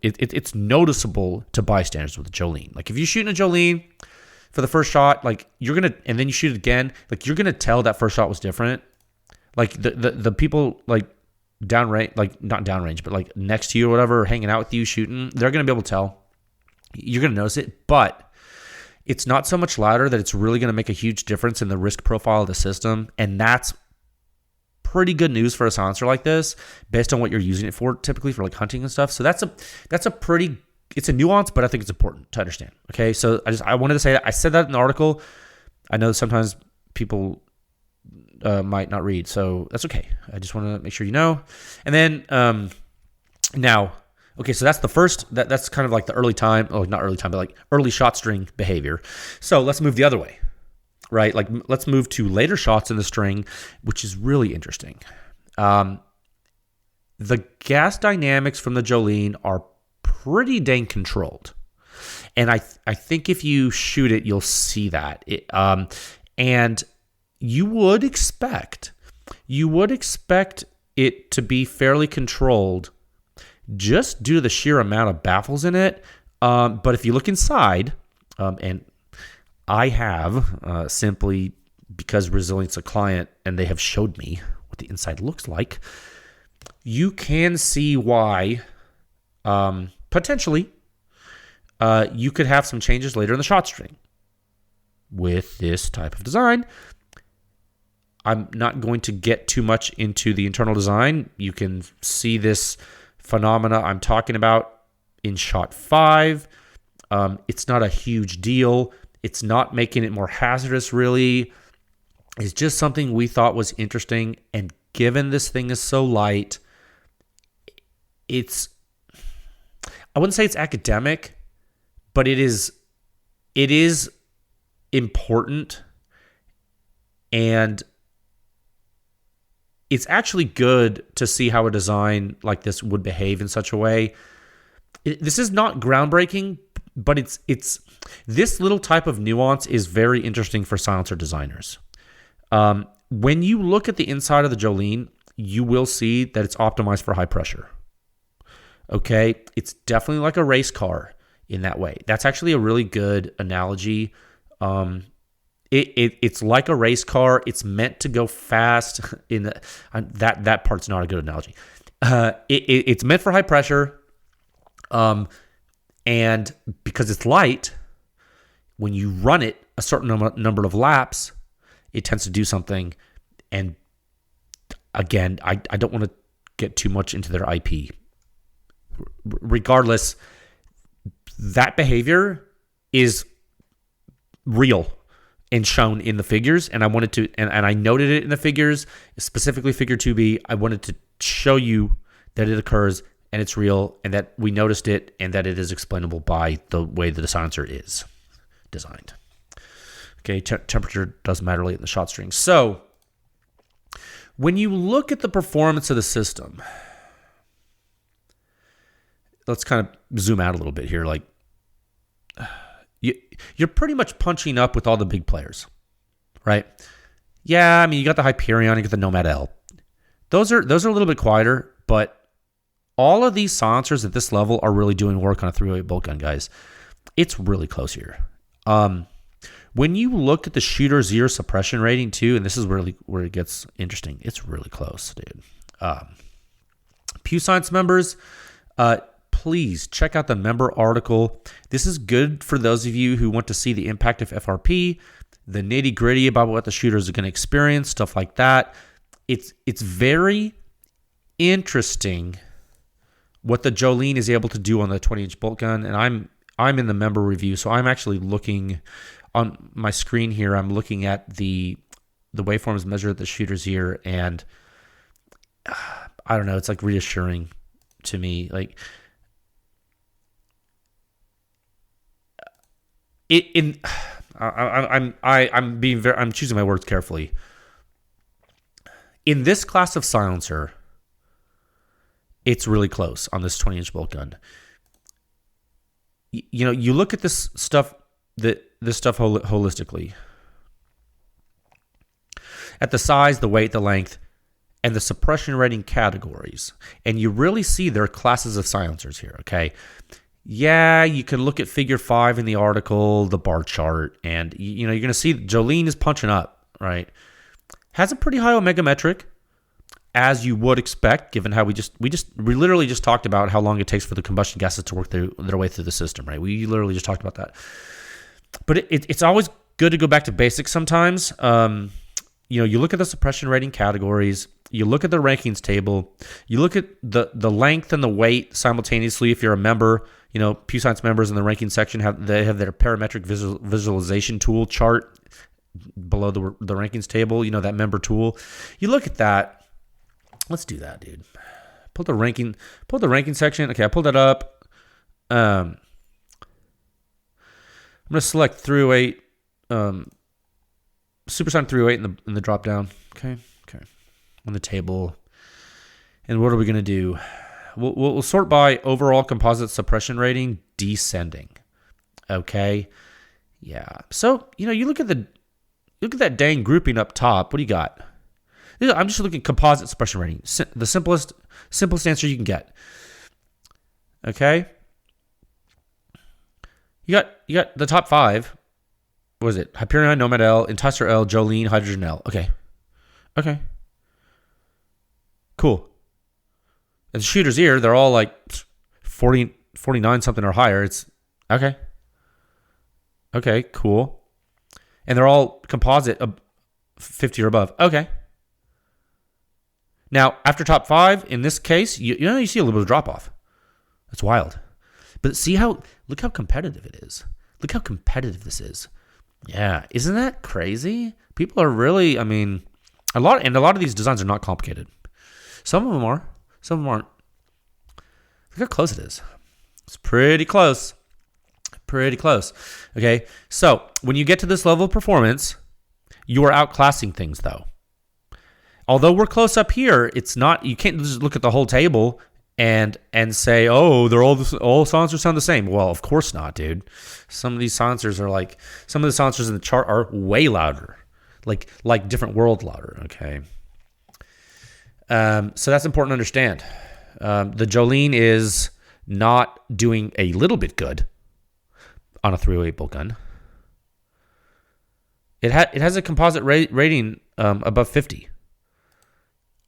it's noticeable to bystanders with a Jolene. Like if you're shooting a Jolene for the first shot, like and then you shoot it again, like you're gonna tell that first shot was different. Like the people like downrange, like not downrange, but like next to you or whatever, hanging out with you shooting, they're gonna be able to tell. You're gonna notice it, but it's not so much louder that it's really gonna make a huge difference in the risk profile of the system, and that's pretty good news for a silencer like this, based on what you're using it for, typically for like hunting and stuff. So that's a pretty, it's a nuance, but I think it's important to understand. Okay, so I wanted to say that. I said that in the article. I know sometimes people might not read, so that's okay. I just want to make sure you know. And then now, okay, so that's the first. That's kind of like the early time. Oh, not early time, but like early shot string behavior. So let's move the other way. Right, like let's move to later shots in the string, which is really interesting. The gas dynamics from the Jolene are pretty dang controlled, and I think if you shoot it, you'll see that. And you would expect it to be fairly controlled, just due to the sheer amount of baffles in it. But if you look inside, and I have, simply because Resilient's a client and they have showed me what the inside looks like, you can see why potentially you could have some changes later in the shot string with this type of design. I'm not going to get too much into the internal design. You can see this phenomena I'm talking about in shot 5. It's not a huge deal. It's not making it more hazardous, really. It's just something we thought was interesting. And given this thing is so light, I wouldn't say it's academic, but it is important. And it's actually good to see how a design like this would behave in such a way. This is not groundbreaking, but it's this little type of nuance is very interesting for silencer designers. When you look at the inside of the Jolene, you will see that it's optimized for high pressure. Okay, it's definitely like a race car in that way. That's actually a really good analogy. It's like a race car. It's meant to go fast. That part's not a good analogy. It's meant for high pressure. And because it's light, when you run it a certain number of laps, it tends to do something. And again, I don't want to get too much into their IP. Regardless, that behavior is real and shown in the figures. And I wanted to, and I noted it in the figures, specifically figure 2B. I wanted to show you that it occurs and it's real, and that we noticed it, and that it is explainable by the way the silencer is designed. Okay, temperature doesn't matter late in the shot string. So when you look at the performance of the system, let's kind of zoom out a little bit here. Like, you're pretty much punching up with all the big players, right? Yeah, I mean, you got the Hyperion, you got the Nomad L. Those are a little bit quieter, but all of these silencers at this level are really doing work on a 308 bolt gun, guys. It's really close here. When you look at the shooter's ear suppression rating too, and this is really where it gets interesting, it's really close, dude. Pew Science members, please check out the member article. This is good for those of you who want to see the impact of FRP, the nitty gritty about what the shooters are going to experience, stuff like that. It's very interesting what the Jolene is able to do on the 20-inch bolt gun, and I'm in the member review, so I'm actually looking on my screen here. I'm looking at the waveforms measured at the shooter's ear, and I don't know. It's like reassuring to me. Like I'm choosing my words carefully. In this class of silencer, it's really close on this 20-inch bolt gun. You know, you look at this stuff holistically. At the size, the weight, the length, and the suppression rating categories. And you really see there are classes of silencers here, okay? Yeah, you can look at figure 5 in the article, the bar chart, and you know, you're going to see Jolene is punching up, right? Has a pretty high omega metric, as you would expect, given how we literally just talked about how long it takes for the combustion gases to work their way through the system, right? We literally just talked about that. But it's always good to go back to basics sometimes. You know, you look at the suppression rating categories, you look at the rankings table, you look at the length and the weight simultaneously. If you're a member, you know, Pew Science members in the ranking section have their parametric visualization tool chart below the rankings table, you know, that member tool. You look at that. Let's do that, dude. Pull the ranking section. Okay, I pulled that up. I'm going to select 308, Supersonic 308 in the drop down. Okay. On the table. And what are we going to do? We'll sort by overall composite suppression rating descending. Okay. Yeah. So, you know, you look at that dang grouping up top. What do you got? I'm just looking at composite suppression rating. The simplest answer you can get. Okay. You got the top 5. What is it? Hyperion, Nomad L, Enticer L, Jolene, Hydrogen L. Okay. Cool. At the shooter's ear, they're all like 40, 49 something or higher. It's okay. Okay, cool. And they're all composite 50 or above. Okay. Now, after top 5, in this case, you see a little bit of drop off. That's wild. But look how competitive it is. Look how competitive this is. Yeah, isn't that crazy? People are really, I mean, a lot of these designs are not complicated. Some of them are, some of them aren't. Look how close it is. It's pretty close. Pretty close. Okay, so when you get to this level of performance, you are outclassing things though. Although we're close up here, it's not. You can't just look at the whole table and say, "Oh, they're all silencers sound the same." Well, of course not, dude. Some of the silencers in the chart are way louder, like different world louder. Okay, so that's important to understand. The Jolene is not doing a little bit good on a 308 bolt gun. It has a composite rating above 50.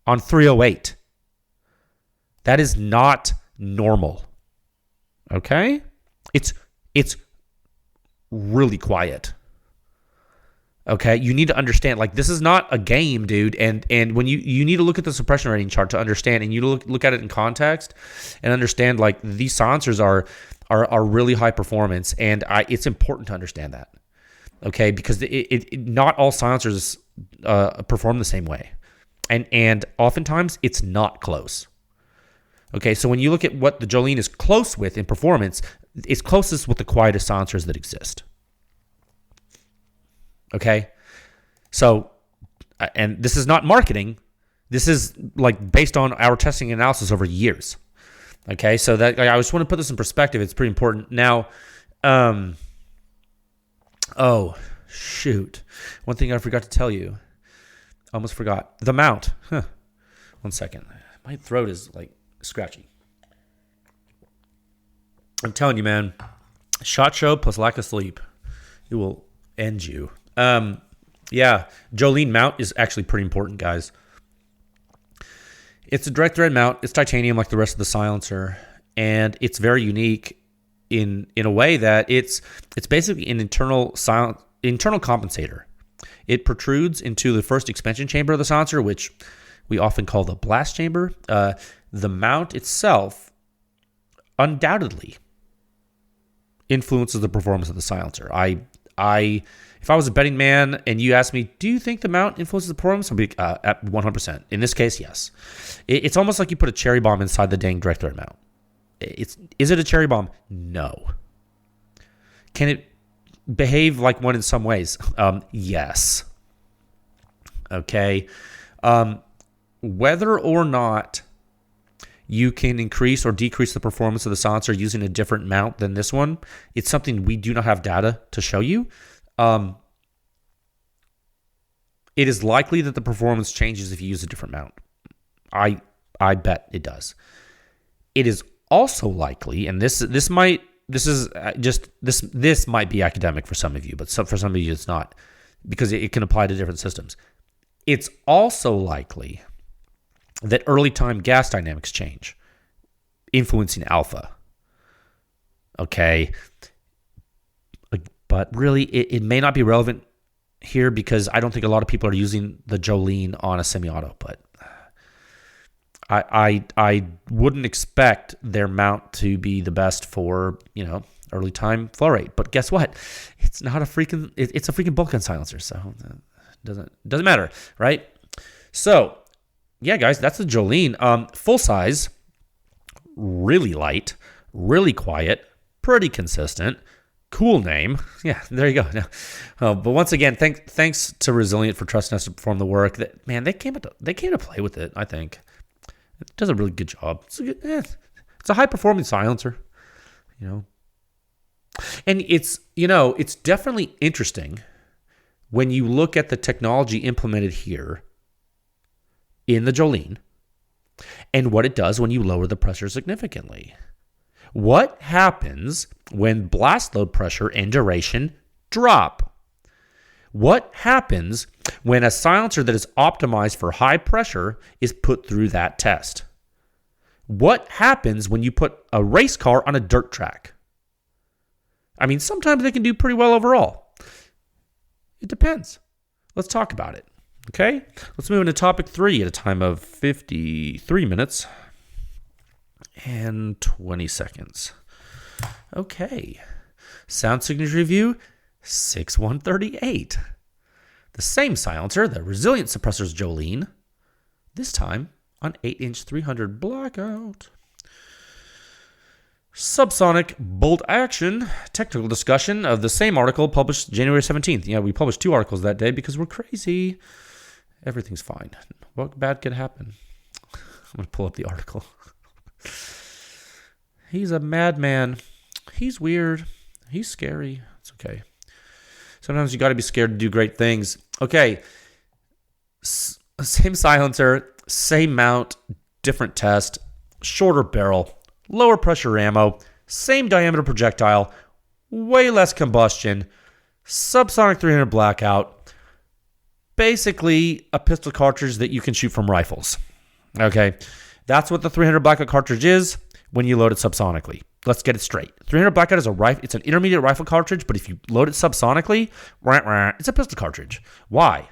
On 308. That is not normal. Okay? It's really quiet. Okay? You need to understand, like, this is not a game, dude. And when you need to look at the suppression rating chart to understand, and you look at it in context and understand, like, these silencers are really high performance, and it's important to understand that. Okay? Because not all silencers perform the same way. And oftentimes, it's not close. Okay, so when you look at what the Jolene is close with in performance, it's closest with the quietest silencers that exist. Okay, so, and this is not marketing. This is like based on our testing and analysis over years. Okay, so that I just want to put this in perspective. It's pretty important. Now, oh, shoot. One thing I forgot to tell you. Almost forgot. The mount. Huh. 1 second. My throat is like scratchy. I'm telling you, man. SHOT Show plus lack of sleep. It will end you. Yeah. Jolene mount is actually pretty important, guys. It's a direct thread mount. It's titanium like the rest of the silencer. And it's very unique in a way that it's basically an internal compensator. It protrudes into the first expansion chamber of the silencer, which we often call the blast chamber. The mount itself undoubtedly influences the performance of the silencer. If I was a betting man and you asked me, do you think the mount influences the performance? I'd be at 100%. In this case, yes. It's almost like you put a cherry bomb inside the dang direct thread mount. Is it a cherry bomb? No. Can it behave like one in some ways? Yes. Okay. Whether or not you can increase or decrease the performance of the silencer using a different mount than this one, it's something we do not have data to show you. It is likely that the performance changes if you use a different mount. I bet it does. It is also likely, and this might be academic for some of you, but for some of you it's not, because it can apply to different systems. It's also likely that early time gas dynamics change, influencing alpha. Okay. But really, it may not be relevant here because I don't think a lot of people are using the Jolene on a semi-auto. But I wouldn't expect their mount to be the best for, early time flow rate. But guess what? It's not it's a freaking bulk gun silencer, so it doesn't matter, right? So yeah, guys, that's the Jolene. Full size, really light, really quiet, pretty consistent. Cool name. Yeah, there you go. But once again, thanks to Resilient for trusting us to perform the work. They came to play with it, I think. It does a really good job. It's a high-performing silencer, And it's definitely interesting when you look at the technology implemented here in the Jolene and what it does when you lower the pressure significantly. What happens when blast load pressure and duration drop? What happens when a silencer that is optimized for high pressure is put through that test? What happens when you put a race car on a dirt track? I mean, sometimes they can do pretty well overall. It depends. Let's talk about it. Okay? Let's move into topic 3 at a time of 53 minutes. And 20 seconds. Okay. Sound signature review, 6138. The same silencer, the Resilient Suppressor's Jolene, this time on 8-inch 300 blackout. Subsonic bolt action, technical discussion of the same article published January 17th. Yeah, we published 2 articles that day because we're crazy. Everything's fine. What bad could happen? I'm going to pull up the article. He's a madman. He's weird. He's scary. It's okay. Sometimes you got to be scared to do great things. Okay. Same silencer, same mount, different test, shorter barrel, lower pressure ammo, same diameter projectile, way less combustion, subsonic 300 blackout, basically a pistol cartridge that you can shoot from rifles. Okay. That's what the 300 blackout cartridge is when you load it subsonically. Let's get it straight. 300 blackout is it's an intermediate rifle cartridge, but if you load it subsonically, it's a pistol cartridge. Why?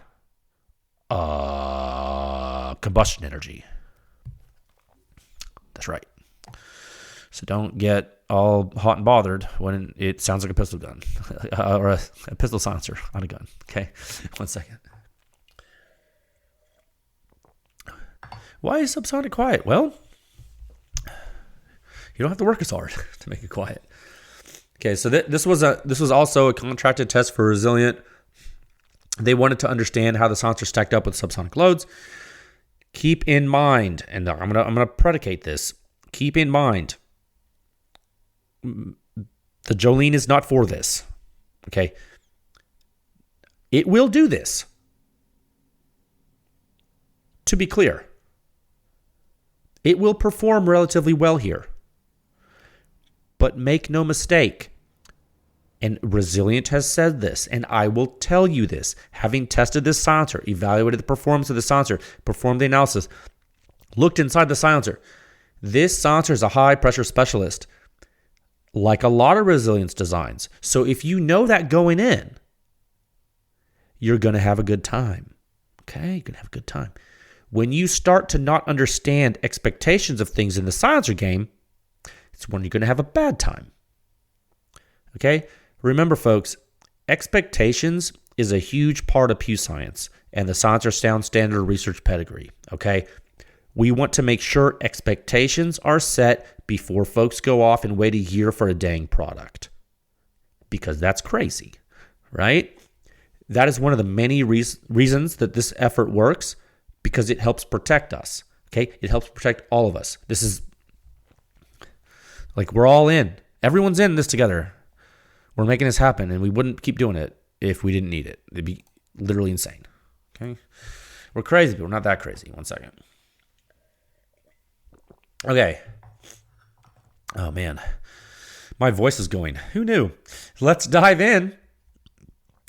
Combustion energy. That's right. So don't get all hot and bothered when it sounds like a pistol gun or a pistol silencer on a gun. Okay, 1 second. Why is subsonic quiet? Well, You don't have to work as hard to make it quiet. Okay, so this was also a contracted test for Resilient. They wanted to understand how the silencer stacked up with subsonic loads. Keep in mind, and I'm gonna predicate this. Keep in mind, the Jolene is not for this. Okay, it will do this. To be clear, it will perform relatively well here. But make no mistake, and Resilient has said this, and I will tell you this, having tested this silencer, evaluated the performance of the silencer, performed the analysis, looked inside the silencer. This silencer is a high pressure specialist, like a lot of Resilience designs. So if you know that going in, you're going to have a good time. Okay, you're going to have a good time. When you start to not understand expectations of things in the silencer game, it's when you're going to have a bad time. Okay? Remember, folks, expectations is a huge part of Pew Science and the silencer sound standard research pedigree. Okay? We want to make sure expectations are set before folks go off and wait a year for a dang product. Because that's crazy, right? That is one of the many reasons that this effort works, because it helps protect us. Okay? It helps protect all of us. This is like we're all in. Everyone's in this together. We're making this happen, and we wouldn't keep doing it if we didn't need it. It'd be literally insane. Okay? We're crazy, but we're not that crazy. One second. Okay. Oh, man. My voice is going. Who knew? Let's dive in.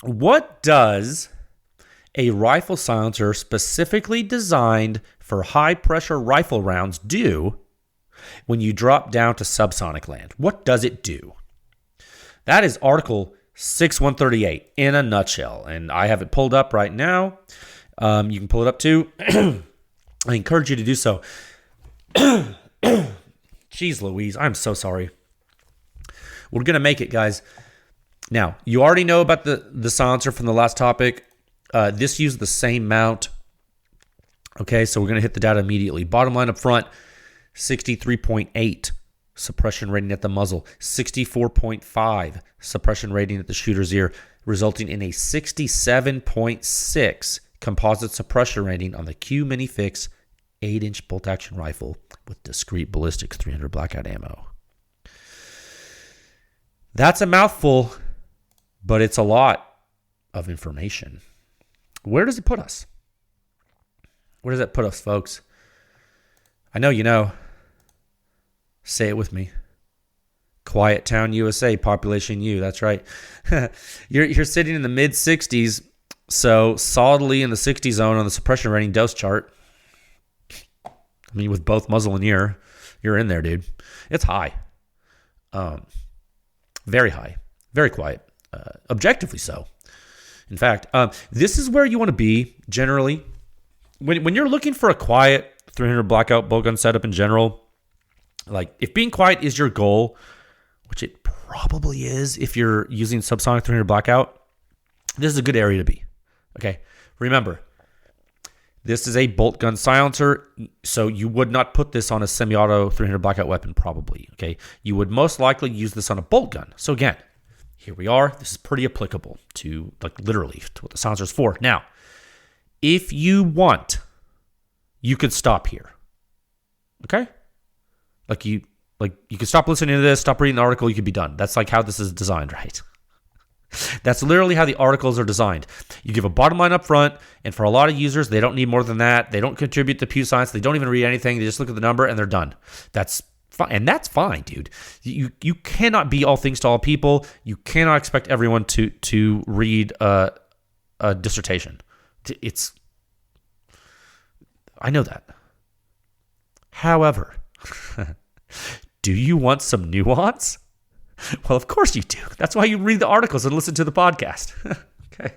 What does a rifle silencer specifically designed for high-pressure rifle rounds do when you drop down to subsonic land? What does it do? That is Article 6138 in a nutshell, and I have it pulled up right now. You can pull it up too. I encourage you to do so. Jeez Louise, I'm so sorry. We're going to make it, guys. Now, you already know about the silencer from the last topic. This used the same mount. Okay, so we're going to hit the data immediately. Bottom line up front, 63.8 suppression rating at the muzzle, 64.5 suppression rating at the shooter's ear, resulting in a 67.6 composite suppression rating on the Q Minifix 8-inch bolt-action rifle with discrete ballistics 300 blackout ammo. That's a mouthful, but it's a lot of information. Where does it put us? Where does that put us, folks? I know you know. Say it with me. Quiet Town, USA, population U. That's right. You're sitting in the mid-60s, so solidly in the 60 zone on the suppression rating dose chart. I mean, with both muzzle and ear, you're in there, dude. It's high. Very high. Very quiet. Objectively so. In fact, this is where you want to be generally. When you're looking for a quiet 300 blackout bolt gun setup in general, like if being quiet is your goal, which it probably is if you're using subsonic 300 blackout, this is a good area to be. Okay, remember, this is a bolt gun silencer, so you would not put this on a semi-auto 300 blackout weapon probably. Okay, you would most likely use this on a bolt gun. So again, here we are. This is pretty applicable to, like, literally to what the silencer is for. Now, if you want, you could stop here. Okay? Like you could stop listening to this, stop reading the article, you could be done. That's like how this is designed, right? That's literally how the articles are designed. You give a bottom line up front, and for a lot of users, they don't need more than that. They don't contribute to Pew Science. They don't even read anything. They just look at the number and they're done. That's fine, and that's fine, dude. You cannot be all things to all people. You cannot expect everyone to read a dissertation. I know that. However, do you want some nuance? Well, of course you do. That's why you read the articles and listen to the podcast. Okay.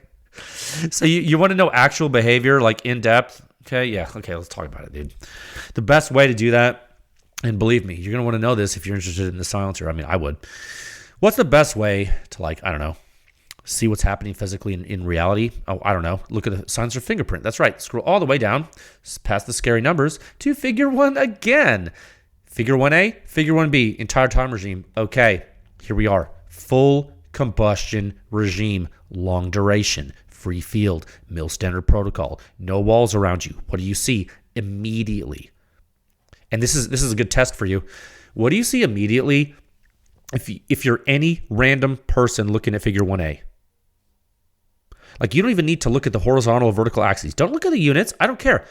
So you want to know actual behavior, like in depth? Okay, yeah. Okay, let's talk about it, dude. The best way to do that, and believe me, you're going to want to know this if you're interested in the silencer. I mean, I would. What's the best way to, like, I don't know, see what's happening physically in reality? Oh, I don't know. Look at the silencer fingerprint. That's right. Scroll all the way down past the scary numbers to figure 1 again. Figure 1A, Figure 1B, entire time regime. Okay, here we are. Full combustion regime, long duration, free field, mil standard protocol, no walls around you. What do you see immediately? And this is a good test for you. What do you see immediately if you're any random person looking at Figure 1A? Like, you don't even need to look at the horizontal or vertical axes. Don't look at the units. I don't care.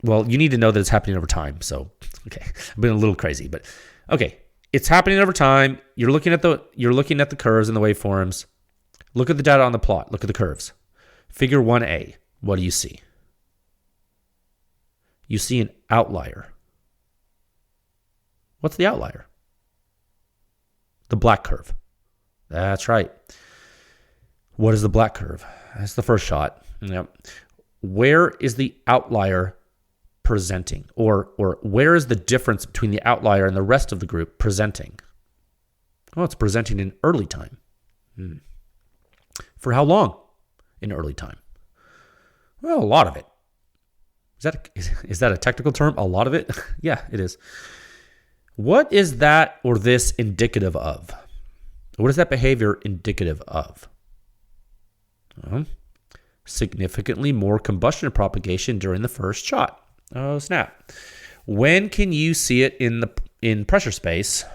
Well, you need to know that it's happening over time. So, okay, I've been a little crazy, but okay, it's happening over time. You're looking at the curves and the waveforms. Look at the data on the plot. Look at the curves. Figure 1A. What do you see? You see an outlier. What's the outlier? The black curve. That's right. What is the black curve? That's the first shot. Yep. Where is the outlier presenting, or where is the difference between the outlier and the rest of the group presenting? Well, it's presenting in early time. For how long in early time? Well, a lot of it. Is that a technical term? A lot of it? Yeah, it is. What is that or this indicative of? What is that behavior indicative of? Significantly more combustion propagation during the first shot. Oh, snap. When can you see it in pressure space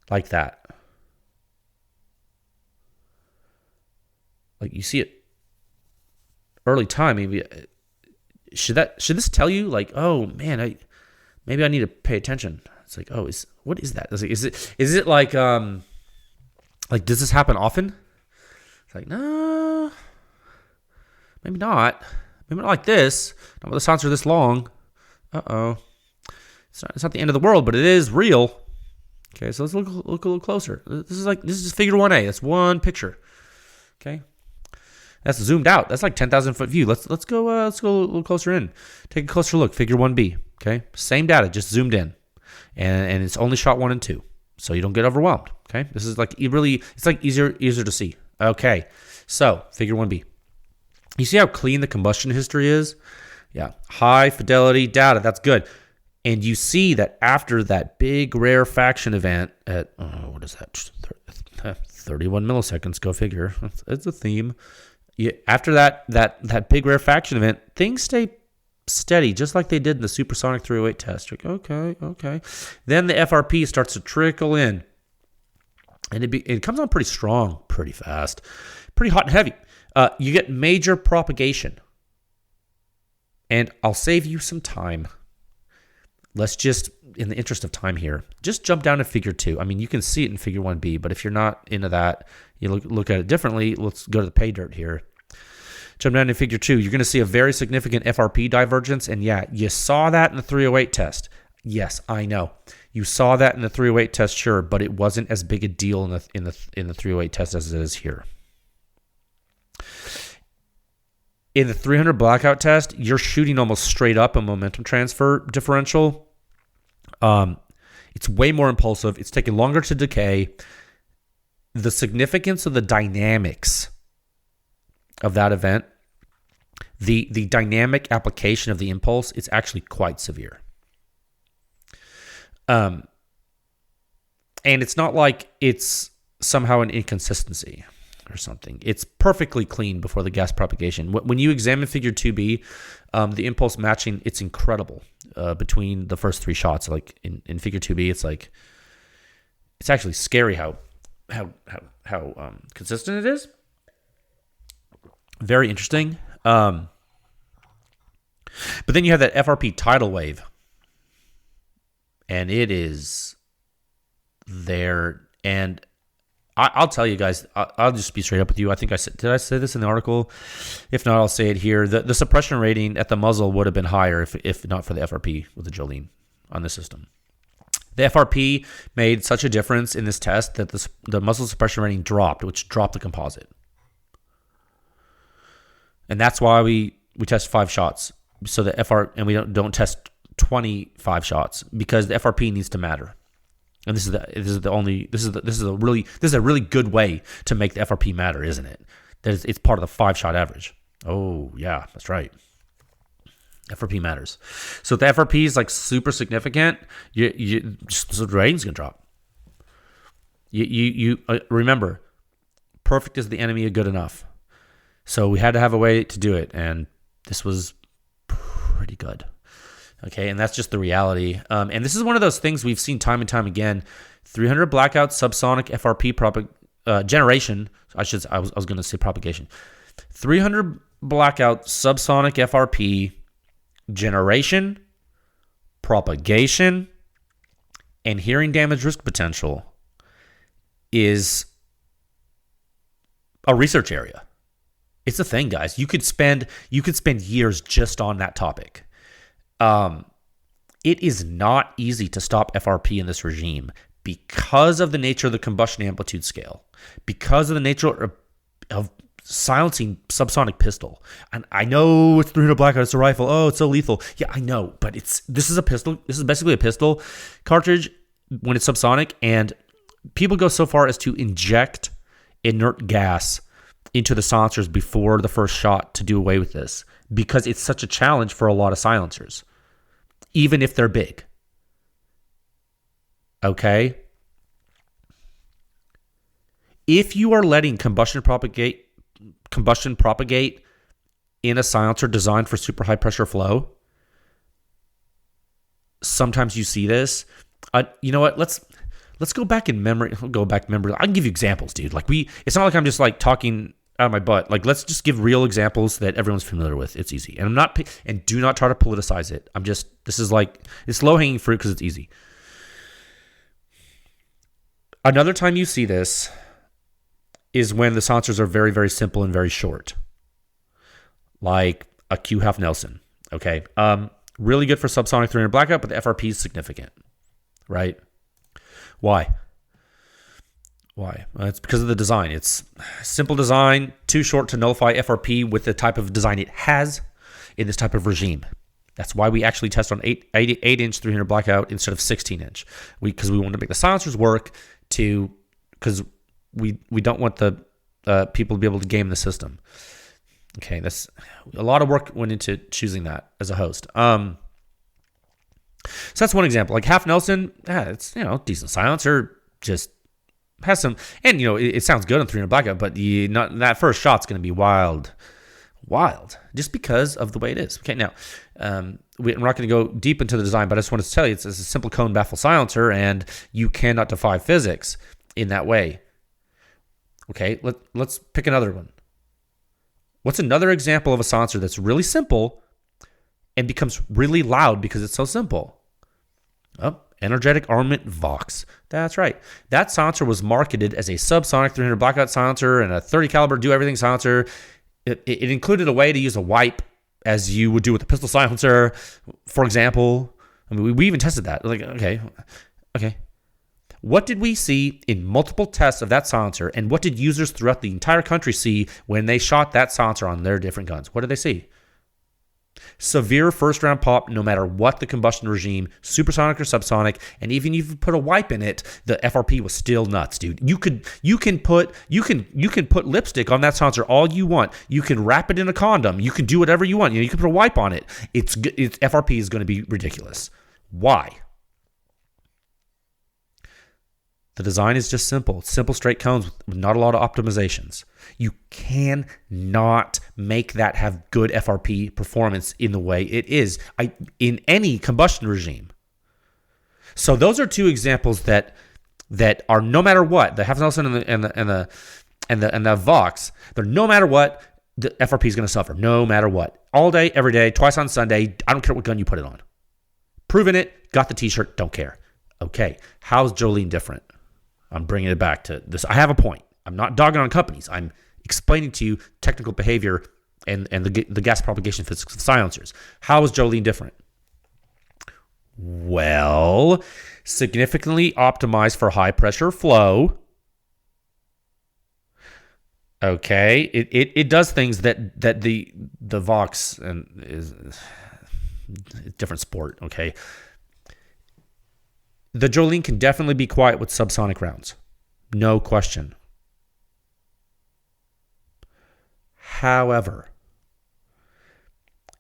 like that? Like, you see it early time. Maybe should this tell you, like, oh man, maybe I need to pay attention. It's like, oh, what is that? Is it like does this happen often? It's like, no, maybe not. Maybe not like this. Not with the sensor this long. It's not the end of the world, but it is real. Okay, so let's look a little closer. This is Figure 1A. That's one picture. Okay, that's zoomed out. That's like 10,000 foot view. Let's go a little closer in. Take a closer look. Figure 1B. Okay, same data, just zoomed in, and it's only shot 1 and 2, so you don't get overwhelmed. Okay, this is like it's like easier to see. Okay, so Figure 1B. You see how clean the combustion history is? Yeah, high fidelity data. That's good. And you see that after that big rarefaction event at, what is that? 31 milliseconds, go figure. It's a theme. After that big rarefaction event, things stay steady, just like they did in the supersonic 308 test. Like, okay. Then the FRP starts to trickle in. And it comes on pretty strong, pretty fast, pretty hot and heavy. You get major propagation. And I'll save you some time. Let's just, in the interest of time here, just jump down to Figure 2. I mean, you can see it in Figure 1B, but if you're not into that, you look at it differently. Let's go to the pay dirt here. Jump down to Figure 2. You're going to see a very significant FRP divergence. And yeah, you saw that in the 308 test. Yes, I know. You saw that in the 308 test, sure, but it wasn't as big a deal in the 308 test as it is here. In the 300 blackout test, you're shooting almost straight up a momentum transfer differential. It's way more impulsive. It's taking longer to decay. The significance of the dynamics of that event, the dynamic application of the impulse, it's actually quite severe. And it's not like it's somehow an inconsistency or something. It's perfectly clean before the gas propagation. When you examine Figure 2B, the impulse matching, it's incredible between the first 3 shots. Like in Figure 2B, it's actually scary how consistent it is. Very interesting. But then you have that FRP tidal wave, and it is there. And I'll tell you guys, I'll just be straight up with you. I think did I say this in the article? If not, I'll say it here. The suppression rating at the muzzle would have been higher if not for the FRP with the Jolene on the system. The FRP made such a difference in this test that the muzzle suppression rating dropped, which dropped the composite. And that's why we test 5 shots. So and we don't test 25 shots, because the FRP needs to matter. And this is a really good way to make the FRP matter, isn't it? It's part of the 5-shot average. Oh yeah, that's right. FRP matters. So if the FRP is like super significant, the rating's gonna drop. You remember, perfect is the enemy of good enough. So we had to have a way to do it, and this was pretty good. Okay, and that's just the reality. And this is one of those things we've seen time and time again. 300 blackout subsonic FRP generation. I was going to say propagation. 300 blackout subsonic FRP generation, propagation, and hearing damage risk potential is a research area. It's a thing, guys. You could spend years just on that topic. It is not easy to stop FRP in this regime because of the nature of the combustion amplitude scale, because of the nature of silencing subsonic pistol. And I know it's 300 blackout, it's a rifle. Oh, it's so lethal. Yeah, I know, but this is a pistol. This is basically a pistol cartridge when it's subsonic, and people go so far as to inject inert gas into the silencers before the first shot to do away with this, because it's such a challenge for a lot of silencers, even if they're big. Okay? If you are letting combustion propagate in a silencer designed for super high pressure flow, sometimes you see this. You know what? Let's go back in memory. I can give you examples, dude. It's not like I'm just like talking out of my butt. Like, let's just give real examples that everyone's familiar with. It's easy. And do not try to politicize it. It's low hanging fruit because it's easy. Another time you see this is when the silencers are very, very simple and very short. Like a Q half Nelson. Okay. Really good for subsonic 300 blackout, but the FRP is significant. Right? Why? It's because of the design. It's simple design, too short to nullify FRP with the type of design it has in this type of regime. That's why we actually test on 8-inch 300 blackout instead of 16-inch. Because we want to make the silencers work because we don't want the people to be able to game the system. Okay, that's a lot of work went into choosing that as a host. So that's one example. Like half Nelson, it's decent silencer, just has some, and it sounds good on 300 blackout, but that first shot's going to be wild, just because of the way it is. Okay, now we're not going to go deep into the design, but I just wanted to tell you it's a simple cone baffle silencer, and you cannot defy physics in that way. Okay, let's pick another one. What's another example of a silencer that's really simple and becomes really loud because it's so simple? Energetic Armament Vox. That's right. That silencer was marketed as a subsonic 300 blackout silencer and a 30 caliber do everything silencer. It included a way to use a wipe as you would do with a pistol silencer, for example. I mean, we even tested that. Like, okay. What did we see in multiple tests of that silencer, and what did users throughout the entire country see when they shot that silencer on their different guns? What did they see? Severe first round pop, no matter what the combustion regime, supersonic or subsonic, and even if you put a wipe in it, the FRP was still nuts, dude. You can put lipstick on that silencer all you want. You can wrap it in a condom. You can do whatever you want. You can put a wipe on it. Its FRP is going to be ridiculous. Why? The design is just simple. Simple straight cones with not a lot of optimizations. You cannot make that have good FRP performance in the way it is in any combustion regime. So those are two examples that are no matter what, the Half Nelson and the Vox, they're no matter what, the FRP is going to suffer. No matter what. All day, every day, twice on Sunday. I don't care what gun you put it on. Proven it, got the t-shirt, don't care. Okay, how's Jolene different? I'm bringing it back to this. I have a point. I'm not dogging on companies. I'm explaining to you technical behavior and the gas propagation physics of silencers. How is Jolene different? Well, significantly optimized for high pressure flow. Okay, it does things that the Vox and is a different sport. Okay. The Jolene can definitely be quiet with subsonic rounds. No question. However,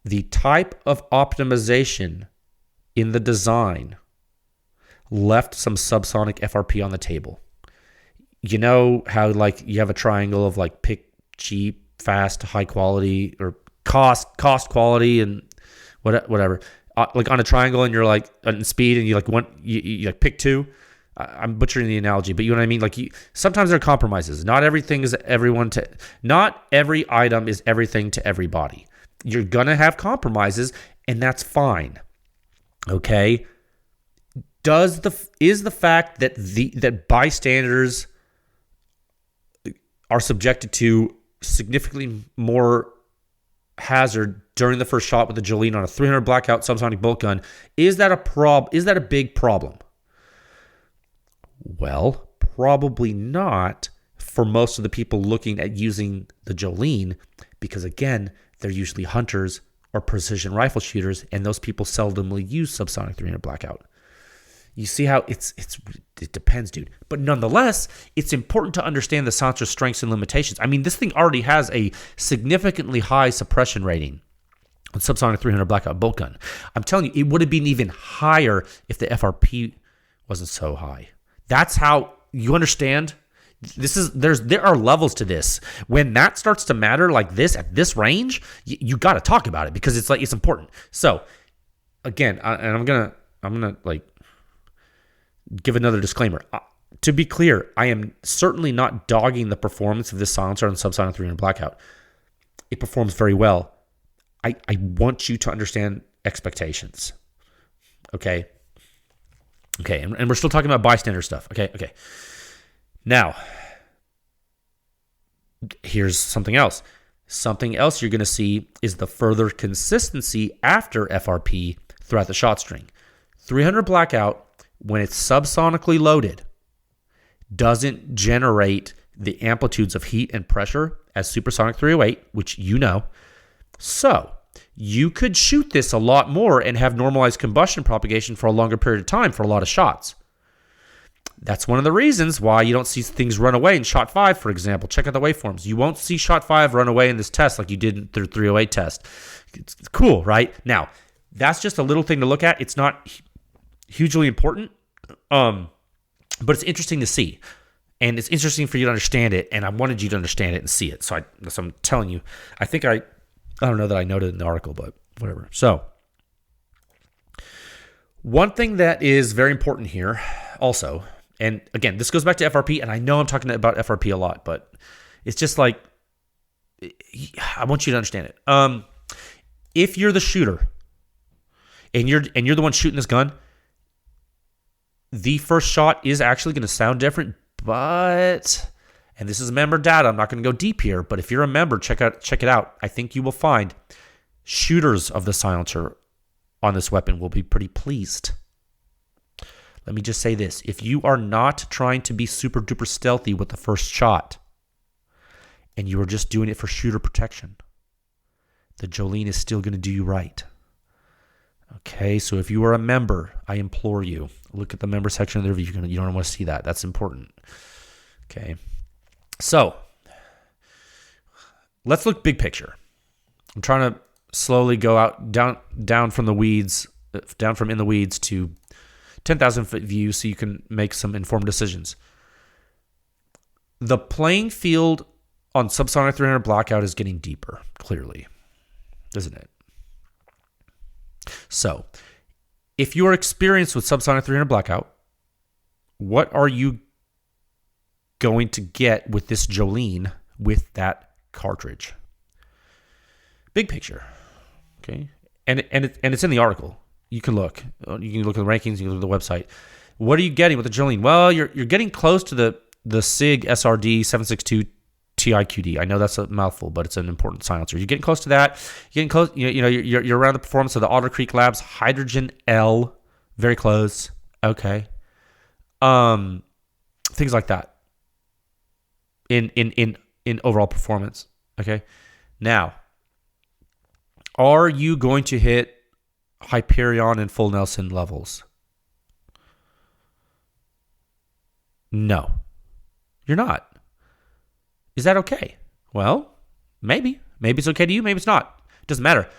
the type of optimization in the design left some subsonic FRP on the table. You know how like you have a triangle of like pick cheap, fast, high quality, or cost, quality, and whatever. Like on a triangle, and you're like on speed, and you like you like pick two. I'm butchering the analogy, but you know what I mean. Like sometimes there are compromises. Not everything is not every item is everything to everybody. You're gonna have compromises, and that's fine. Okay. Is the fact that that bystanders are subjected to significantly more hazard during the first shot with the Jolene on a 300 blackout subsonic bolt gun, is that a big problem? Well, probably not for most of the people looking at using the Jolene, because again, they're usually hunters or precision rifle shooters, and those people seldomly use subsonic 300 blackout. You see how it depends, dude. But nonetheless, it's important to understand the silencer's strengths and limitations. I mean, this thing already has a significantly high suppression rating with subsonic 300 blackout bolt gun. I'm telling you, it would have been even higher if the FRP wasn't so high. That's how you understand. There are levels to this. When that starts to matter like this at this range, you got to talk about it, because it's important. So again, I'm gonna like give another disclaimer. To be clear, I am certainly not dogging the performance of this silencer on subsonic 300 blackout. It performs very well. I want you to understand expectations. Okay, and we're still talking about bystander stuff. Okay. Now, here's something else. Something else you're going to see is the further consistency after FRP throughout the shot string. 300 blackout, when it's subsonically loaded, doesn't generate the amplitudes of heat and pressure as supersonic 308, which you know. So you could shoot this a lot more and have normalized combustion propagation for a longer period of time for a lot of shots. That's one of the reasons why you don't see things run away in shot 5, for example. Check out the waveforms. You won't see shot 5 run away in this test like you did in the 308 test. It's cool, right? Now, that's just a little thing to look at. It's not hugely important, but it's interesting to see. And it's interesting for you to understand it, and I wanted you to understand it and see it. So I'm telling you. I don't know that I noted in the article, but whatever. So one thing that is very important here also, and again, this goes back to FRP, and I know I'm talking about FRP a lot, but it's just like, I want you to understand it. If you're the shooter and you're the one shooting this gun, the first shot is actually going to sound different, but, and this is member data, I'm not going to go deep here, but if you're a member, check it out. I think you will find shooters of the silencer on this weapon will be pretty pleased. Let me just say this. If you are not trying to be super duper stealthy with the first shot, and you are just doing it for shooter protection, the Jolene is still going to do you right. Okay, so if you are a member, I implore you, look at the member section of the review. You don't want to see that. That's important. Okay, so let's look big picture. I'm trying to slowly go out down from the weeds, down from in the weeds to 10,000 foot view, so you can make some informed decisions. The playing field on subsonic 300 blackout is getting deeper, clearly, isn't it? So, if you are experienced with subsonic 300 blackout, what are you going to get with this Jolene with that cartridge? Big picture, okay? And it's in the article. You can look. You can look at the rankings. You can look at the website. What are you getting with the Jolene? Well, you're getting close to the SIG SRD 762 TIQD. I know that's a mouthful, but it's an important silencer. You're getting close to that. You're getting close. You're around the performance of the Otter Creek Labs Hydrogen L. Very close. Okay. Things like that. In overall performance. Okay. Now, are you going to hit Hyperion and full Nelson levels? No, you're not. Is that okay? Well, maybe. Maybe it's okay to you. Maybe it's not. It doesn't matter.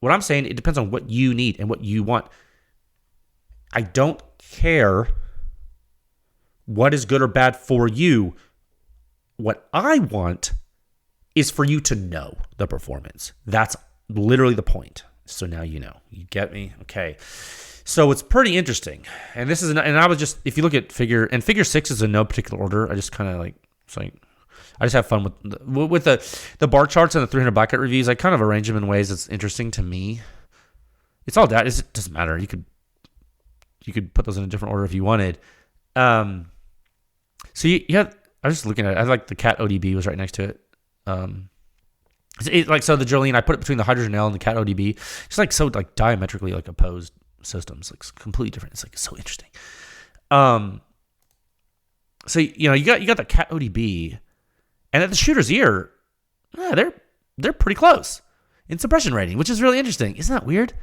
what I'm saying, it depends on what you need and what you want. I don't care what is good or bad for you. What I want is for you to know the performance. That's literally the point. So now you know. You get me? Okay. So it's pretty interesting. And this is, and I was just, if you look at figure 6 is in no particular order. I just kind of like, it's like, I just have fun with the bar charts and the 300 blackout reviews. I kind of arrange them in ways that's interesting to me. It's all that. It doesn't matter. You could put those in a different order if you wanted. So you have, I was just looking at it. I like the Cat ODB was right next to it. So the Jolene, I put it between the Hydrogen L and the Cat ODB. It's like so like diametrically like opposed systems, like completely different. It's like so interesting. So you got the Cat ODB, and at the shooter's ear, they're pretty close in suppression rating, which is really interesting. Isn't that weird?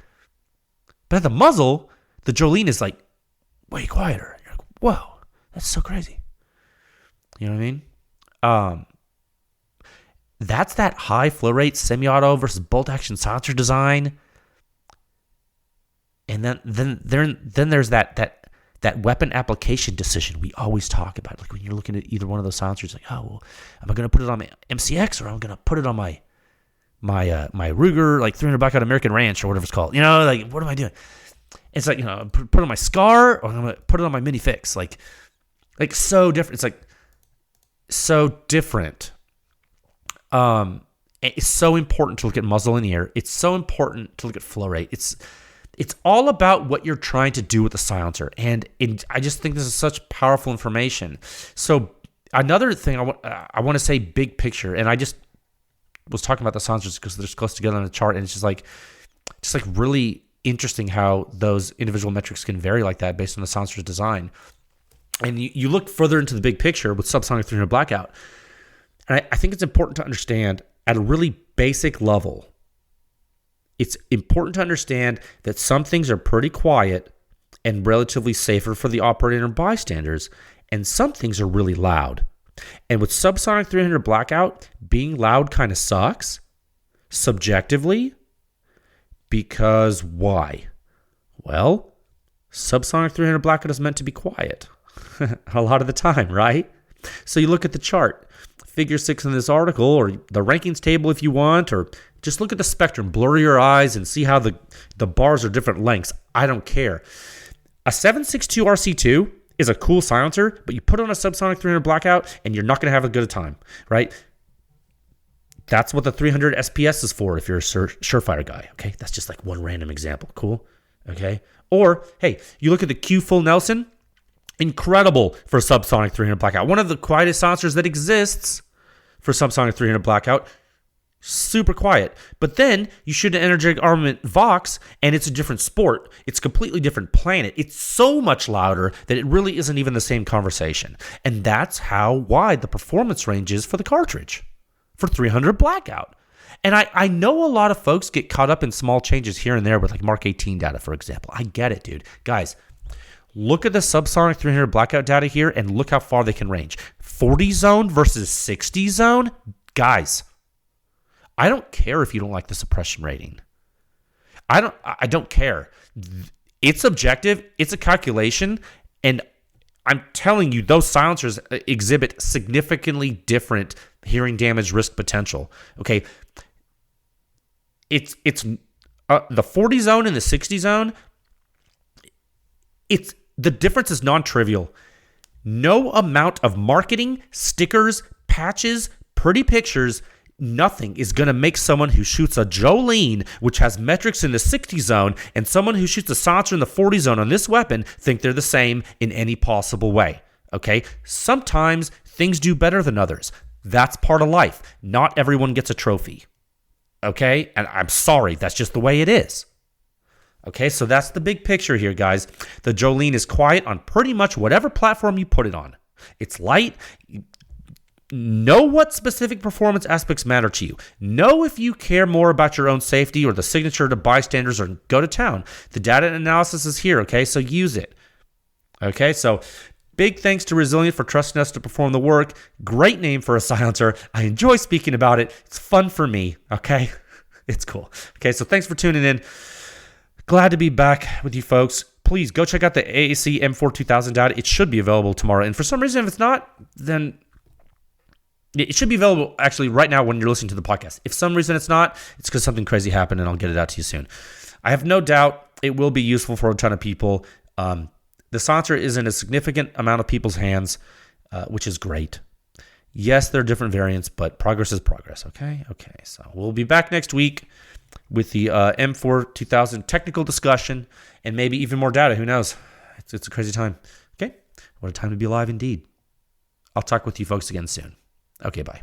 But at the muzzle, the Jolene is like way quieter. You're like, whoa, that's so crazy. You know what I mean? That's that high flow rate semi-auto versus bolt action silencer design. And then there's that weapon application decision we always talk about. Like when you're looking at either one of those silencers, like, oh, well, am I going to put it on my MCX or am I going to put it on my Ruger, like 300 blackout American Ranch or whatever it's called? Like what am I doing? It's like, put it on my Scar or I'm going to put it on my Mini Fix. Like so different. It's like so different. It's so important to look at muzzle and ear. It's so important to look at flow rate. It's all about what you're trying to do with the silencer, and I just think this is such powerful information. So another thing I want to say, big picture, and I just was talking about the silencers because they're close together on the chart, and it's just like really interesting how those individual metrics can vary like that based on the silencer's design. And you look further into the big picture with subsonic 300 blackout. And I think it's important to understand at a really basic level, it's important to understand that some things are pretty quiet and relatively safer for the operator and bystanders, and some things are really loud. And with subsonic 300 blackout, being loud kind of sucks, subjectively, because why? Well, subsonic 300 blackout is meant to be quiet a lot of the time, right? So you look at the chart. Figure 6 in this article, or the rankings table if you want, or just look at the spectrum, blur your eyes and see how the bars are different lengths. I don't care. A 7.62 RC2 is a cool silencer, but you put on a subsonic 300 blackout and you're not going to have a good time, right? That's what the 300 SPS is for if you're a Surefire guy, okay? That's just like one random example, cool? Okay? Or, hey, you look at the Q Full Nelson, incredible for subsonic 300 blackout. One of the quietest silencers that exists for subsonic 300 blackout. Super quiet. But then you shoot an energetic armament Vox, and it's a different sport. It's a completely different planet. It's so much louder that it really isn't even the same conversation. And that's how wide the performance range is for the cartridge for 300 blackout. And I know a lot of folks get caught up in small changes here and there with like MK18 data, for example. I get it, dude. Guys, look at the subsonic 300 blackout data here and look how far they can range. 40 zone versus 60 zone? Guys, I don't care if you don't like the suppression rating. I don't care. It's objective. It's a calculation. And I'm telling you, those silencers exhibit significantly different hearing damage risk potential. Okay. It's the 40 zone and the 60 zone. The difference is non-trivial. No amount of marketing, stickers, patches, pretty pictures, nothing is going to make someone who shoots a Jolene, which has metrics in the 60 zone, and someone who shoots a silencer in the 40 zone on this weapon think they're the same in any possible way. Okay? Sometimes things do better than others. That's part of life. Not everyone gets a trophy. Okay? And I'm sorry, that's just the way it is. Okay, so that's the big picture here, guys. The Jolene is quiet on pretty much whatever platform you put it on. It's light. Know what specific performance aspects matter to you. Know if you care more about your own safety or the signature to bystanders, or go to town. The data analysis is here, okay? So use it. Okay, so big thanks to Resilient for trusting us to perform the work. Great name for a silencer. I enjoy speaking about it. It's fun for me, okay? It's cool. Okay, so thanks for tuning in. Glad to be back with you folks. Please go check out the AAC M4-2000 data. It should be available tomorrow. And for some reason, if it's not, then it should be available actually right now when you're listening to the podcast. If for some reason it's not, it's because something crazy happened, and I'll get it out to you soon. I have no doubt it will be useful for a ton of people. The silencer is in a significant amount of people's hands, which is great. Yes, there are different variants, but progress is progress, okay? Okay, so we'll be back next week with the M4-2000 technical discussion and maybe even more data. Who knows? It's a crazy time. Okay? What a time to be alive indeed. I'll talk with you folks again soon. Okay, bye.